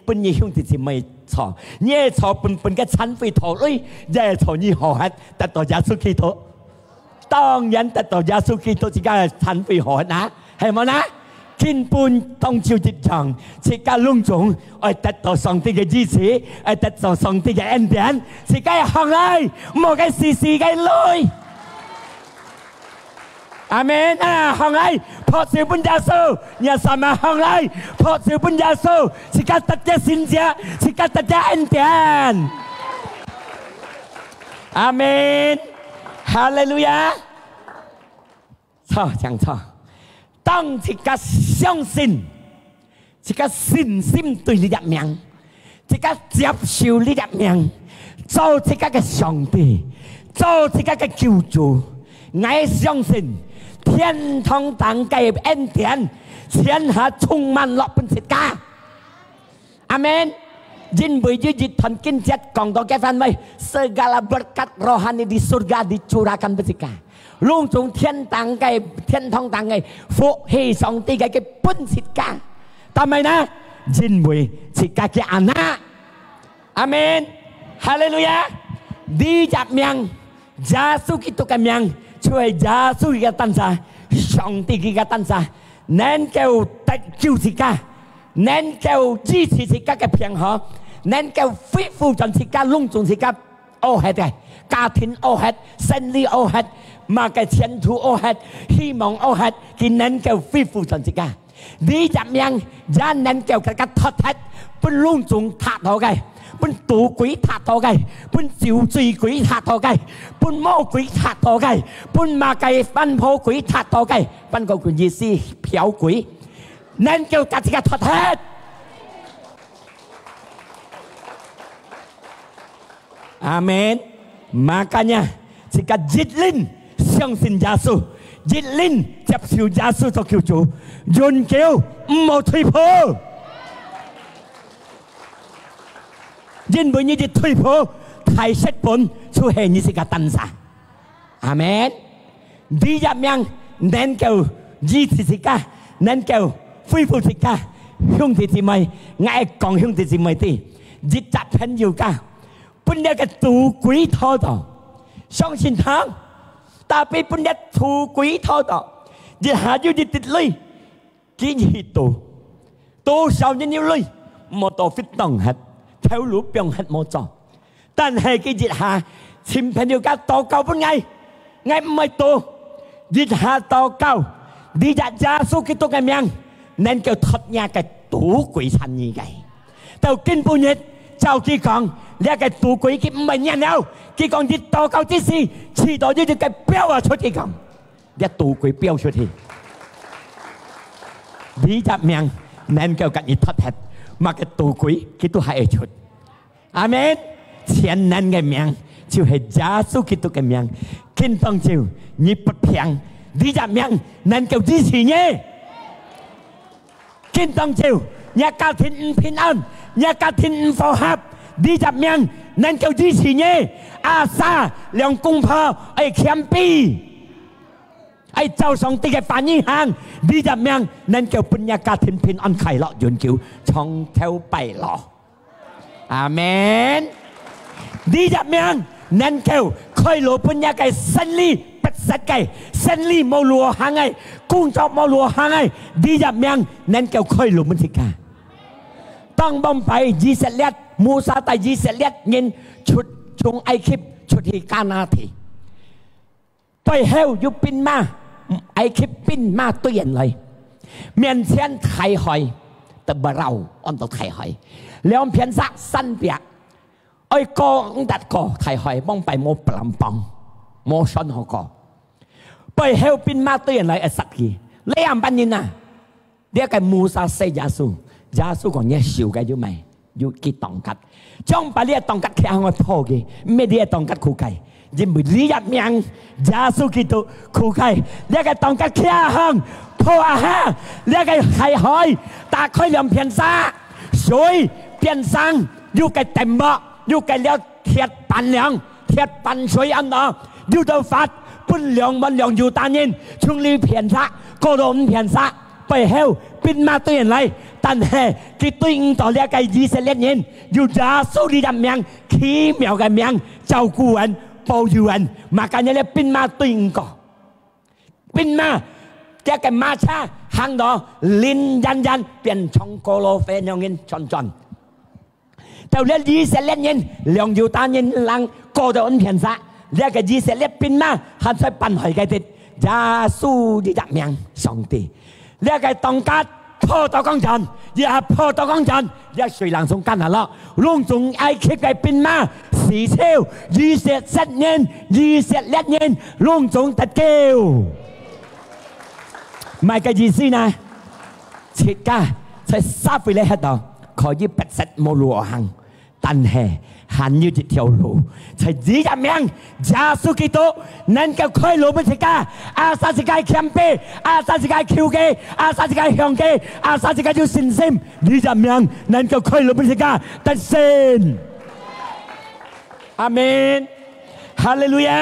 [SPEAKER 4] 本意兄弟姊妹錯，你係錯本嘅殘廢陀女，你係錯你學下得到耶穌基督，當然得到耶穌基督自己係殘廢學啊，係咪啊？根本當照一樣，自家隆重，愛得到上帝嘅支持，愛得到上帝嘅恩典，自家行嚟，冇嘅事嘅累。阿門啊！行嚟，破少本耶穌，日神啊行嚟，破少本耶穌，自家得嘅善者，自家得嘅恩典。阿門，哈利路亞。錯，講錯。當一個相信，一個信心對你入命，一個接受你入命，做一個嘅上帝，做一個嘅救主，我相信天堂當嘅恩典，天下充滿落本世界。阿門。因為一團經節講到嘅範圍 ，segala berkat rohani di surga dicurahkan bersikap。隆重天堂嘅福氣上帝嘅本設家，但係呢，因為設家嘅阿那，阿門，哈利路亞，你入命，耶穌基督嘅命，就係耶穌嘅誕生，上帝嘅誕生，能夠得救設家，能夠支持設家嘅平衡，能夠恢復盡設家隆重設家惡係嘅家庭惡係，生理惡係。mà cái前途ô hết, hy vọng ô hết, thì nên kêu phi phụ thần gì cả. Đi chạm nhang, ra nên kêu cái thật hết, bên lung tung thả thọ cái, bên tủ quý thả thọ cái, bên chịu truy quý thả thọ cái, bên mô quý thả thọ cái, bên mà cái văn phố quý thả thọ cái, văn cầu quyền gì si phiếu quý, nên kêu cái thật hết. Amen. Makanya jika Jitlin相信耶穌，熱靈接受耶穌做救主，願叫唔好退步，因為你哋退步太失本，就係你是個單殺。阿門。你入命能夠支持自家，能夠恢復自家，兄弟姊妹，我講兄弟姊妹啲，熱集朋友家，本來嘅賭鬼拖到，相信他。Tapi punya thu quý thao đó, dịch hạ như dịch lưỡi, cái gì tổ sao như lưỡi, một tổ phết tòng hết, theo lũ 병 hết một chỗ,但係cái dịch hạ, chim朋友家tổ cao bên ngay mới tổ, dịch hạ tổ cao, đi ra gia số cái tổ cái miệng, nên kêu thật nhà cái tổ quỷ thành như vậy, tàu kinh bù nhật, chào kỳ còn. 你個賭鬼佢唔係人妖，佢講啲禱告之時，遲到呢隻嘅標啊出去咁，一賭鬼標出去，你隻命能夠跟你突hết，mà cái賭鬼佢都係出，阿門。前人嘅命就係耶穌基督嘅命，見當照你不平，你隻命能夠支持你，見當照你家庭唔平安，你家庭唔和諧。đi dập miệng nên kêu duy trì nhé sa lượng công phơ ai khiêm pi ai châu song ti cái phản nhiên hàng đi dập miệng nên kêuปัญญาการthiên phiên ăn khai lọ dồn kêu trong theo bài lọ amen đi dập miệng nên kêu khơi lúaปัญญาการsinh ly bật sạch cái sinh ly màu lúa hàng ngày cung chọc màu lúa hàng ngày đi dập miệng nên kêu khơi lúa mình cảต้องบ่มไป20 เล็ดมูซาไต20 เล็ดเงินชุดชงไอคลิปชุดที่กานาทีไปเฮลยุปินมาไอคลิปปินมาตัวเย็นเลยเมียนเชียนไข่หอยแต่บะเราอ้อมตัวไข่หอยแล้วเพียนซักสั้นเปียกไอ้กองดัดกอไข่หอยบ้องไปโมปลำปองโมชอนหอกอไปเฮลปินมาตัวเย็นเลยไอสักทีเลี้ยงปันนินนะเดี๋ยวกันมูซาเซยาซูยาสู้ก่อนเนี่ยสิวกันอยู่ไหมอยู่กี่ตองกัดจ้องไปเรียกตองกัดแค่หัวพ่อกี่ไม่เรียกตองกัดคู่ไก่ยิ่งไปเรียกเมียงยาสู้กี่ตัวคู่ไก่เรียกตองกัดแค่ห้องพ่ออาหารเรียกไข่หอยตาค่อยเหลี่ยมเพียนซาสวยเพียนซังอยู่กับเต็มบ่อยู่กับเลี้ยวเทียดปันเหลียงเทียดปันสวยอันนั้นอยู่ตัวฟัดปุ่นเหลียงมันเหลียงอยู่ตาเย็นช่วงนี้เพียนซาโกโดนเพียนซาไปเฮลปินมาตัวเองไรตันเฮกิตุงต่อเรียกไก่20 เล็ดเงินอยู่ยาสู้ดีดำเมียงขี้เหมียวกันเมียงเจ้ากูอันเป่าอยู่อันมากันเนี่ยปินมาตัวเองก่อปินมาแกกันมาช้าหางดอลินยันเปลี่ยนช่องโกโลเฟนเงินจอนแต่เรียก20 เล็ดเงินเหลียงอยู่ตาเงินหลังโกโดนเพียนซะเรียกกัน20 เล็ดปินมาหันใส่ปั่นหอยไก่ติดยาสู้ดีดำเมียง2 ตีเรียกไก่ตองกัดพ่อตะก้องจันอย่าพ่อตะก้องจันอย่าสวยหลังสงกันหันละลุงจงไอคิดไก่ปินมา4 เที่ยว20 เซตเงิน20 เล็ดเงินลุงจงตะเกียวไม่ก็20นะชิดก้าใช้ซาฟิเลฮัดดอขอ28 เซตโมลัวหังตันแห่หันยืดเที่ยวรูใช้ดีจังเมียงยาสุกิโตนั่นก็ค่อยรู้ไม่ใช่ก้าอาซาสิกายแคมเปอาซาสิกายคิวเกอาซาสิกายฮองเกอาซาสิกายยูซินซิมดีจังเมียงนั่นก็ค่อยรู้ไม่ใช่ก้าตัดเส้นอาเมนฮาเลลูยา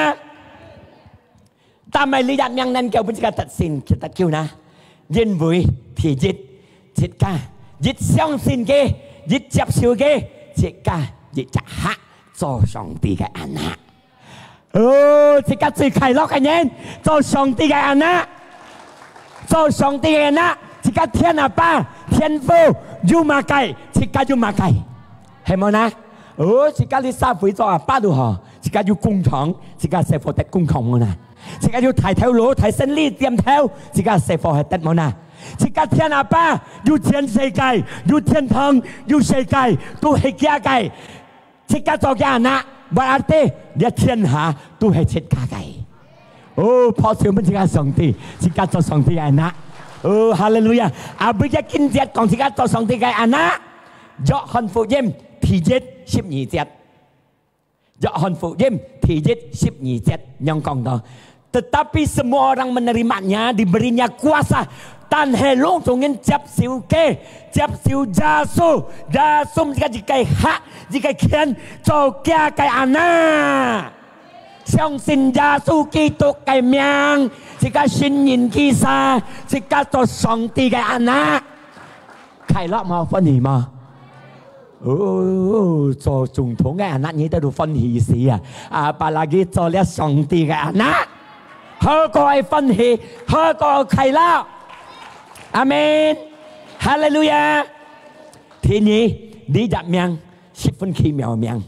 [SPEAKER 4] ตามไม่ดีจังเมียงนั่นก็ไม่ใช่ก้าตัดสินคิดตัดคิวนะยินบุยที่ยิดจิตก้ายิด相信嘅ยิด接受嘅จิตก้ายิจะหะ做上帝嘅安娜，即刻最快樂嘅人做上帝嘅安娜，做上帝嘅安娜，即刻天阿爸天父要馬計，即刻要馬計，係冇呢？即刻你撒回做阿爸度嗬，即刻要工廠，即刻寫貨得工廠冇呢？即刻要抬頭路抬生理點頭，即刻寫貨係得冇呢？即刻天阿爸要全世界，要天堂，要世界都係家計。ชิกาจอกยานะบาร์เต้เดียเทียนหาตู้ให้ชิกาไก่โอ้พอเสียมันชิกาสองทีชิกาจอสองทีไอ้นะฮาเลลูยาอาบิจะกินเจ็ดของชิกาจอสองทีไก่ไอ้นะเจาะฮันฟูยิมที่เจ็ด12 เจ็ดเจาะฮันฟูยิมที่เจ็ด12 เจ็ดยังกองต่อtetapi semua orang menerimanya diberinya kuasa tan helong tungin jap siu ke jap siu jasu jasum jika hak jika kian cokia kai ana相信耶穌基督嘅名jika信任kisah jika 做上帝嘅阿那快樂嗎歡喜嗎做總統嘅阿那你都歡喜死啊apalagi 做了上帝嘅阿那好過係歡喜好過快樂阿門哈利路亞ทีนี้ดีจับเมียง10 分奇妙嘅名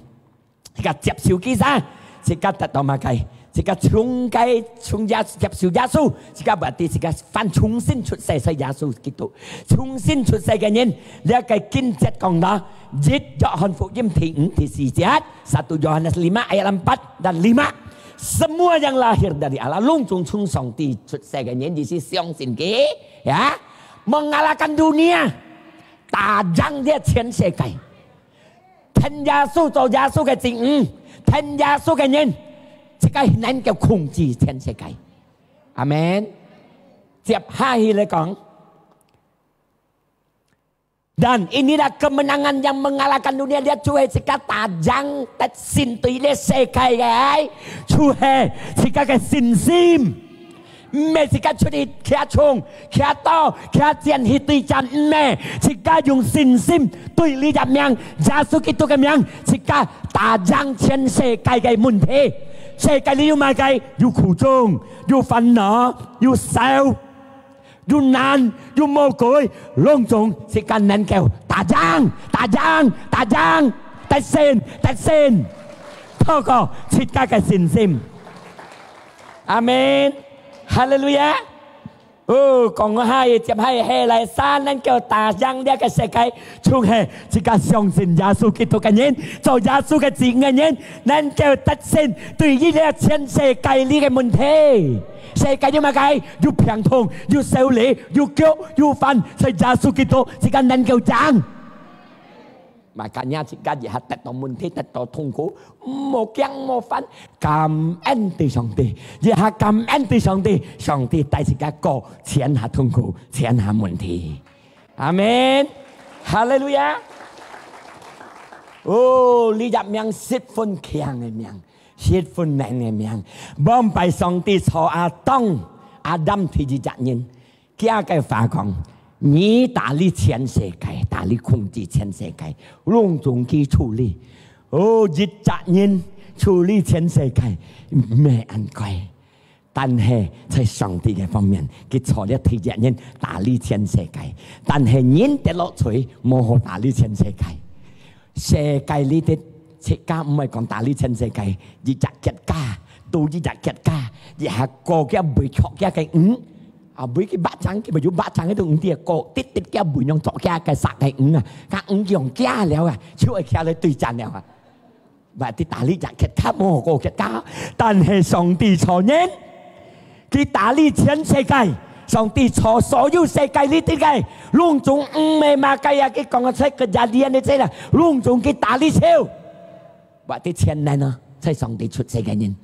[SPEAKER 4] 即刻接受基沙即刻得到馬計即刻重計重接受耶穌即刻不啲即刻翻重新出世係耶穌基督重新出世嘅人你係見節講到約翰福音ที่ 5 ที่ 4 節 1 Yohanes 5 ayat 4 dan 5 semua yang lahir dari Allah langsung Songti suksesannya di sisi Songsinki ya mengalahkan dunia tajang dia 全世界聽耶穌做耶穌嘅證聽耶穌嘅人即係能夠控制全世界阿們接下去嚟講 Dan inilah kemenangan yang mengalahkan dunia. Dia cuy jika tajang tet sin tui le sekai gai cuy jika ke sin sim me jika cuy kia chung kia to kia jian hiti jan me jika yung sin sim tui li jam yang Yesus itu ke yang jika tajang chen sekai gai mun the sekai li yu ma gai yu khu chung yu fan no yu sao yu nan yu mo cối long chung si can nen kêu tajang tại sen thô co si ca cái xin sim amen hallelujah còn hai chậm hai lại xa nên kêu tajang dia cái sekai chung he si ca xiong xin Yesu Kitô cái nhân cho Yesu cái gì cái nhân nên kêu tại sen tùy ý là chen sekai li cái môn thế世界要乜計？要平痛，要受理，要腳，要瞓，所以耶穌基督是間能夠爭。Makanya jika jahat tetap muntah tetap tunggu, mau kiang mau fan, cảm ơn từ Song Ti, jahat cảm ơn từ Song Ti, Song Ti tại jika có chiến hạ tunggu, chiến hạ muntah. Amen, Hallelujah. Lý dặm yang sit phun kiang yang. Siết phun mẹ nghe miệng bom bài Song Ti cho Adam thì chỉ dặn nhìn kia cái phá con nhí đả lý全世界đả lý控制全世界隆重去处理只dặn nhìn处理全世界ไม่อันไกล但係在上帝嘅方面佢錯咗提dặn nhìn đả lý全世界但係nhìn跌落水冇好打理全世界世界呢啲世界唔係講打理全世界，而係結家，到而係結家，而係個嘅背錯嘅嘅背嘅巴掌，佢咪要巴掌喺度啲個啲嘅背用作嘅殺嘅嘅用家了啊，超係家嚟對戰了啊，或者打理就結家冇個結家，但係上帝錯人，佢打理全世界。上帝錯所有世界呢啲嘅，隆重唔係馬計啊！佢講嘅出個廿年你知啦，隆重佢打理超。或者前年啊，在上帝出世嘅人，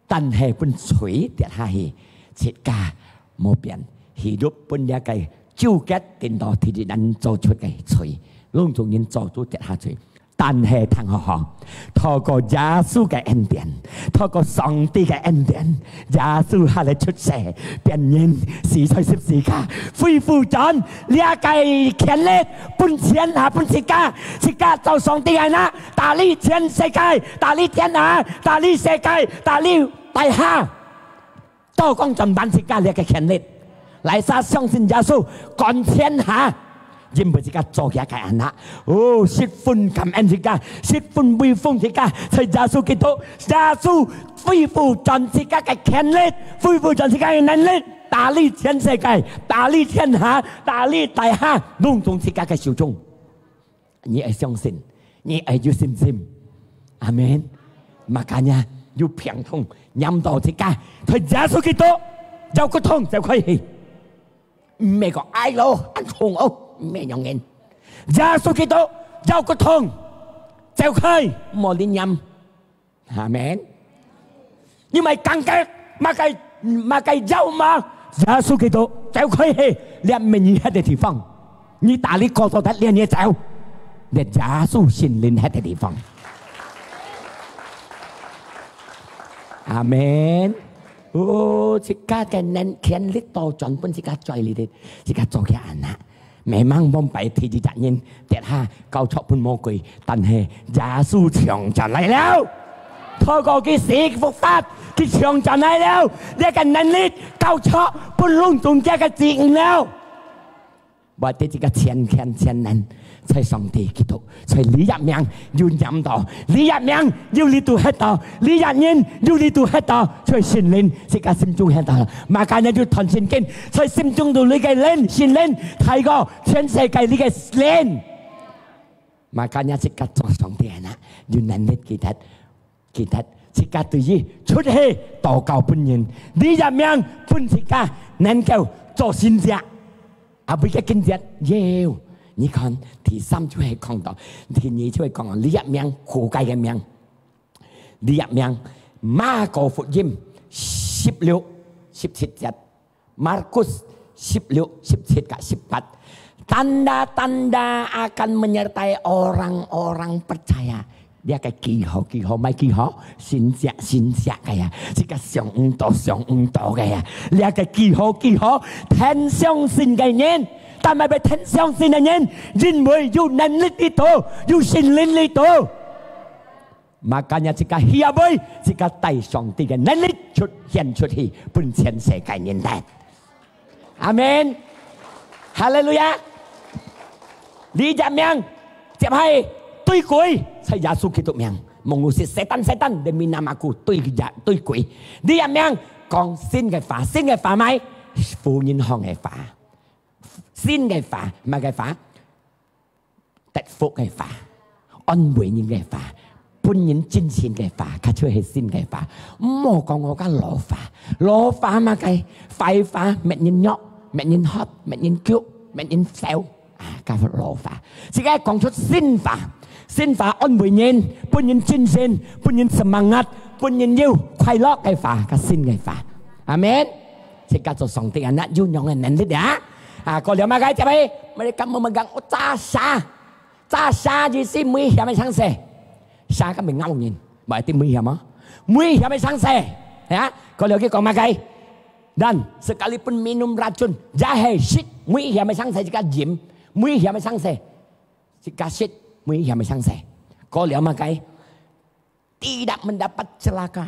[SPEAKER 4] 但係本水跌下去，切家冇變，希律本一個招吉電腦鐵人做出嘅水，隆重人做到跌下去。但係聽我透過耶穌嘅恩典，透過上帝嘅恩典，耶穌係嚟出世，變人死在十字架，恢復咗呢一個權力，本錢下本自家就上帝係啦，打理全世界，打理天下，打理世界，打理大下，都講盡本自家呢個權力，嚟殺相信耶穌，幹天下。因為自己做嘅係人啦，説歡感恩自家，説歡威風自家，係耶穌基督，耶穌恢復盡自家嘅權力，恢復盡自家嘅能力，打理全世界，打理天下，打理大下，弄懂自家嘅小眾。你係相信，你係要信心，阿門。Makanya要平痛，飲到自家，係耶穌基督有個痛就可以，唔係講愛咯，安痛哦。咩用嘅？耶穌基督有個痛就係冇連飲，係咪？因為更加馬計有嘛，耶穌基督就係連明喺嘅地方，你打理過咗得連嘢走，連耶穌先連喺嘅地方，阿門。即家嘅人權力到盡本，即家在呢啲，即家做嘅人啊。Memang Bombay thì chỉ dặn nhìn tiệt ha cao chọc pun mô quỳ tần hề giá su trường trần lại léo thôi có cái sĩ phục phát cái trường trần lại léo để cái nền lít cao chọc pun lung tung cho cái chuyện léo bởi thế chỉ có tiền nền sai song ti Kitô sai lý dặn miệng yêu nhắm tỏ lý dặn miệng yêu lý tu hết tỏ lý dặn nhìn yêu lý tu hết tỏ sai xin lên sai cả xin chung hết tỏ mà cái này yêu thần xin kinh sai xin chung tu lý cái lên xin lên thay go全世界lý cái lên mà cái này sai cả cho song ti na yêu nền lít kỳ thật sai cả tự ý xuất hệ祷告本人lý dặn miệng本sai cả nền kêu cho xin giả à bây giờ kinh điển nhiều你看第三就係講到，第二就係講呢一名古界嘅名，呢一名馬可福音16、17節，馬古斯16、17及18， Tanda-tanda akan menyertai orang-orang percaya. Dia kayak kiho, mai kiho, sinsia kayak. Jika siang untuk kayak. Dia kayak kiho, ten siang sin cái nhân. Ta mai bị ten siang sin cái nhân. Jin mới yu nan lit itu, yu sin lin itu. Makanya jika hia boy, jika tai song tiga nan lit chut hian chut hi pun chen se cái nhân đại. Amen. Hallelujah. Đi chạm miệng, chạm hay, tôi quỷ, saya Yesus Kristus miệng, mengusir setan demi namaku, tôi quỷ. Đi chạm miệng, con xin cái phá mai, phu nhân hong cái phá, xin cái phá, mà cái phá, tết phục cái phá, ân bội những cái phá, pun nhân chính xin cái phá, cả chơi hết xin cái phá, mò con ngô cả lò phá mà cái phái phá, mẹ nhân nhọ, mẹ nhân hót, mẹ nhân cứu, mẹ nhân xéo. Các vật lộ phá. Chỉ cái con chút xin phá ôn bùi nhiên, bùi nhiên chinh xin, bùi nhiên semangat, bùi nhiên yêu, khoai lót cái phá, các xin cái phá. Amen. Chỉ cái cho song tiếng anak yêu nhong anh nên ya. Có lihat magai cabai, mereka memegang Tasha gì si nguy hiểm hay sáng xe. Sa các mình ngâu nhìn, bởi tim nguy hiểm á. Nguy hiểm hay sáng xe. Ya, có lihat cái con magai. Dan sekalipun minum racun, jahe, shit, nguy hiểm hay sáng xe jika diam. Nguy hiểm hay sáng xe. Jika shit, nguy hiểm hay sáng xe. Kau lihat makai tidak mendapat celaka,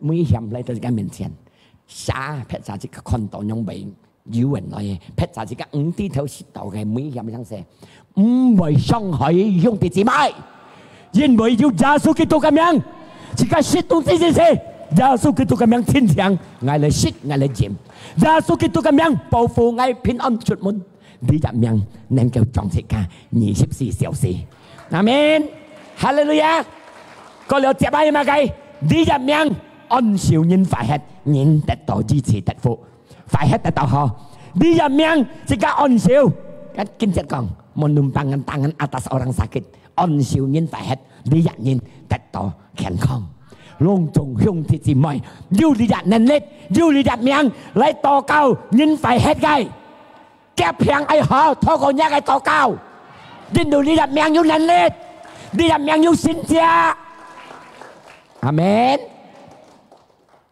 [SPEAKER 4] nguy hiểm lại tới cái miền Tây. Sa, pet sa jika kondo nhung bị yêu anh nói, pet sa jika đi theo shit đầu cái nguy hiểm hay sáng xe. Bởi sang hải兄弟姊妹，因為要耶穌基督咁樣，jika shit東西先生。耶穌基督咁樣天上，嗌你shit，嗌你鹽。耶穌基督咁樣保護嗌平安出門。呢一命能夠撞食家24小時。阿門，哈利路亞。個了接下嘛計，呢一命按照人快吃，人得到支持得福，快吃得到呵。呢一命即刻按照，kan kinjat kong menumpangkan tangan atas orang sakit. On siêu nhân phải hết, đi dặn nhân tết to khen không. Long trùng hung thì chỉ mày, yêu đi dặn nên lết, yêu đi dặn miệng, lấy to cao, nhân phải hết gai. Kẹp hàng ai họ, thôi còn nhắc ai to cao. Đi đủ đi dặn miệng yêu nên lết, đi dặn miệng yêu xin cha. Amen.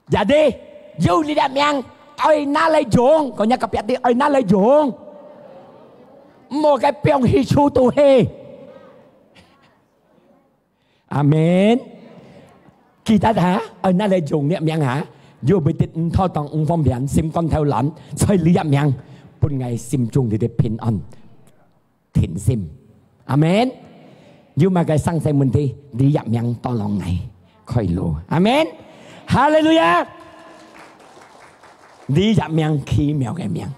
[SPEAKER 4] Jadi, yêu đi dặn miệng, ơi na lấy dùng, còn nhắc cặp đi, ơi na lấy dùng. Một cái piong hi chu tu he. Amen. Kita hả? Ở nơi đây dùng niệm miệng hả? Dù bị tịt thọ tòng phong biển sim con theo lắm, chơi lý niệm miệng. Một ngày sim chung thì để pin on, thiện sim. Amen. Dù mà cái sang say mình thì lý niệm miệng to lòng này, khơi lù. Amen. Hallelujah. Lý niệm miệng khi mèo cái miệng,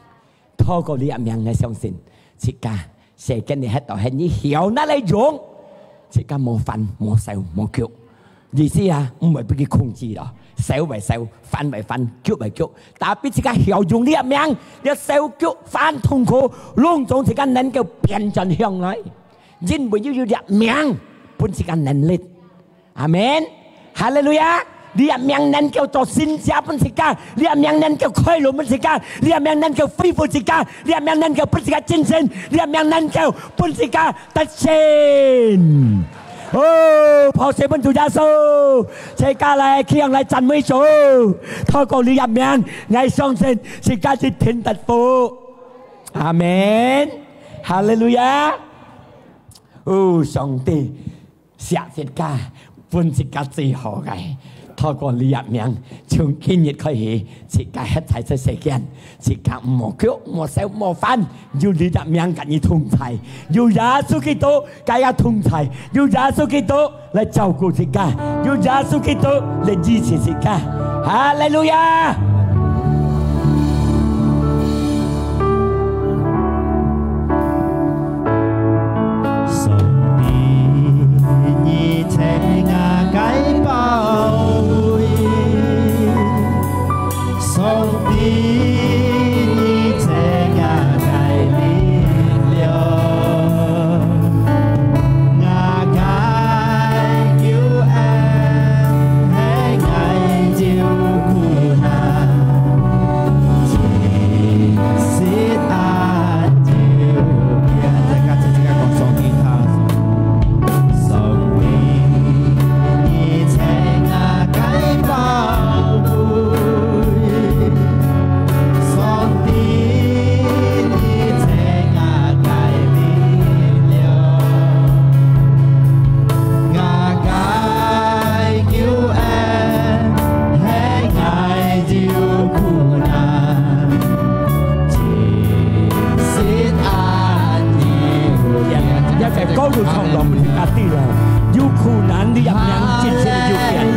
[SPEAKER 4] thọ có lý niệm miệng này相信. Chỉ cả sẽ cái này hết tao hết như hiểu nó lấy dùng. Chỉ cả một phần, một sầu, một kiểu. Ý思啊，唔係俾佢控制咯，手為手，翻為翻，腳為腳。tapi jika 曉用呢一命，一手腳翻痛苦，隆重時間能夠變進向來，因為要一命，本時間能力。阿門，哈利路亞。呢一命能夠做善事本時間，呢一命能夠開路本時間，呢一命能夠恢復時間，呢一命能夠本時間精神，呢一命能夠本時間得勝。哦，跑射本主耶穌，這家嚟企上嚟讚美主，透過你入面，我相信是家是天得福。阿門，哈利路亞。哦，上帝，謝謝家，本是家最好嘅。透過你入面，從今日開始，自家一齊出世間，自家唔腳唔手唔翻，要你入面跟你同在，要耶穌基督跟你同在，要耶穌基督來照顧自家，要耶穌基督來支持自家。哈利路亞！
[SPEAKER 3] 上帝熱情啊，解包。上帝你這個改變了，我該叫愛係愛照顧那，
[SPEAKER 4] sekati lah. Yukunan dia yang cincin yukian.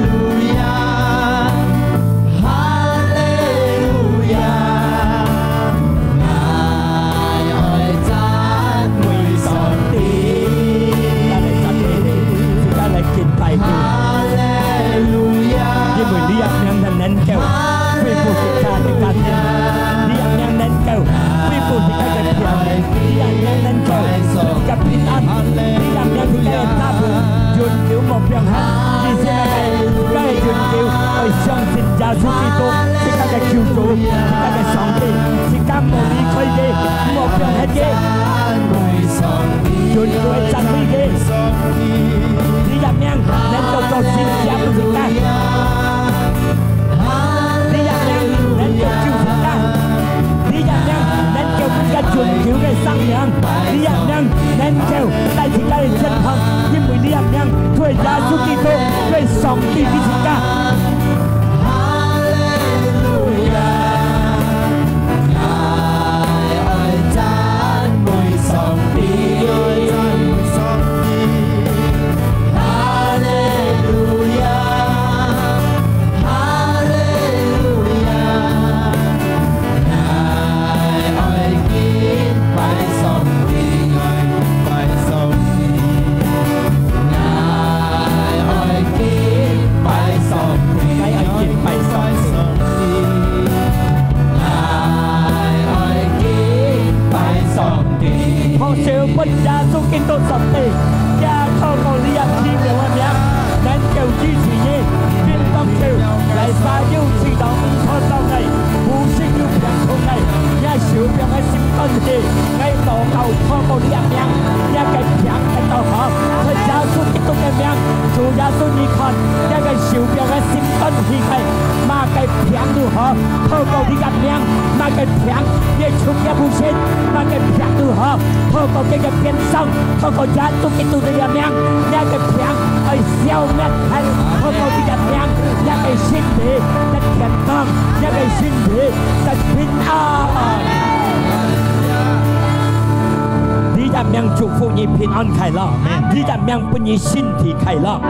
[SPEAKER 4] 祝福你平安快乐，你的命本你身体快乐。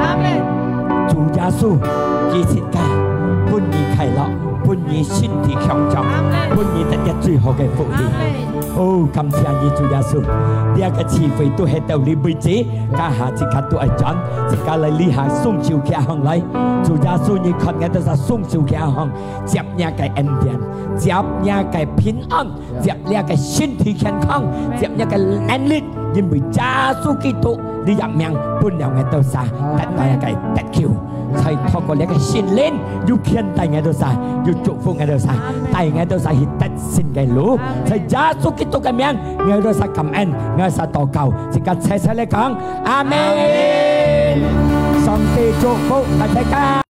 [SPEAKER 4] 主耶稣，基督教本你快樂，本你身體強壯，本你得一最好嘅福利。哦，感謝你主耶穌，呢一個智慧都係到你輩子，家下即刻都係賺，即刻嚟呢下送照嘅行嚟。主耶穌，你看嘅都係送照嘅行，接呢個恩典，接呢個平安，接呢個身體健康，接呢個能力，因為耶穌基督你入命本了嘅都晒，得到一個得救。ใช่透過呢個信靈，要見大家都晒，要祝福我哋晒，大家都晒係得勝嘅路。在耶穌基督嘅名，我哋晒感恩，我哋晒禱告，即刻齊齊嚟講，阿門。上帝祝福大家。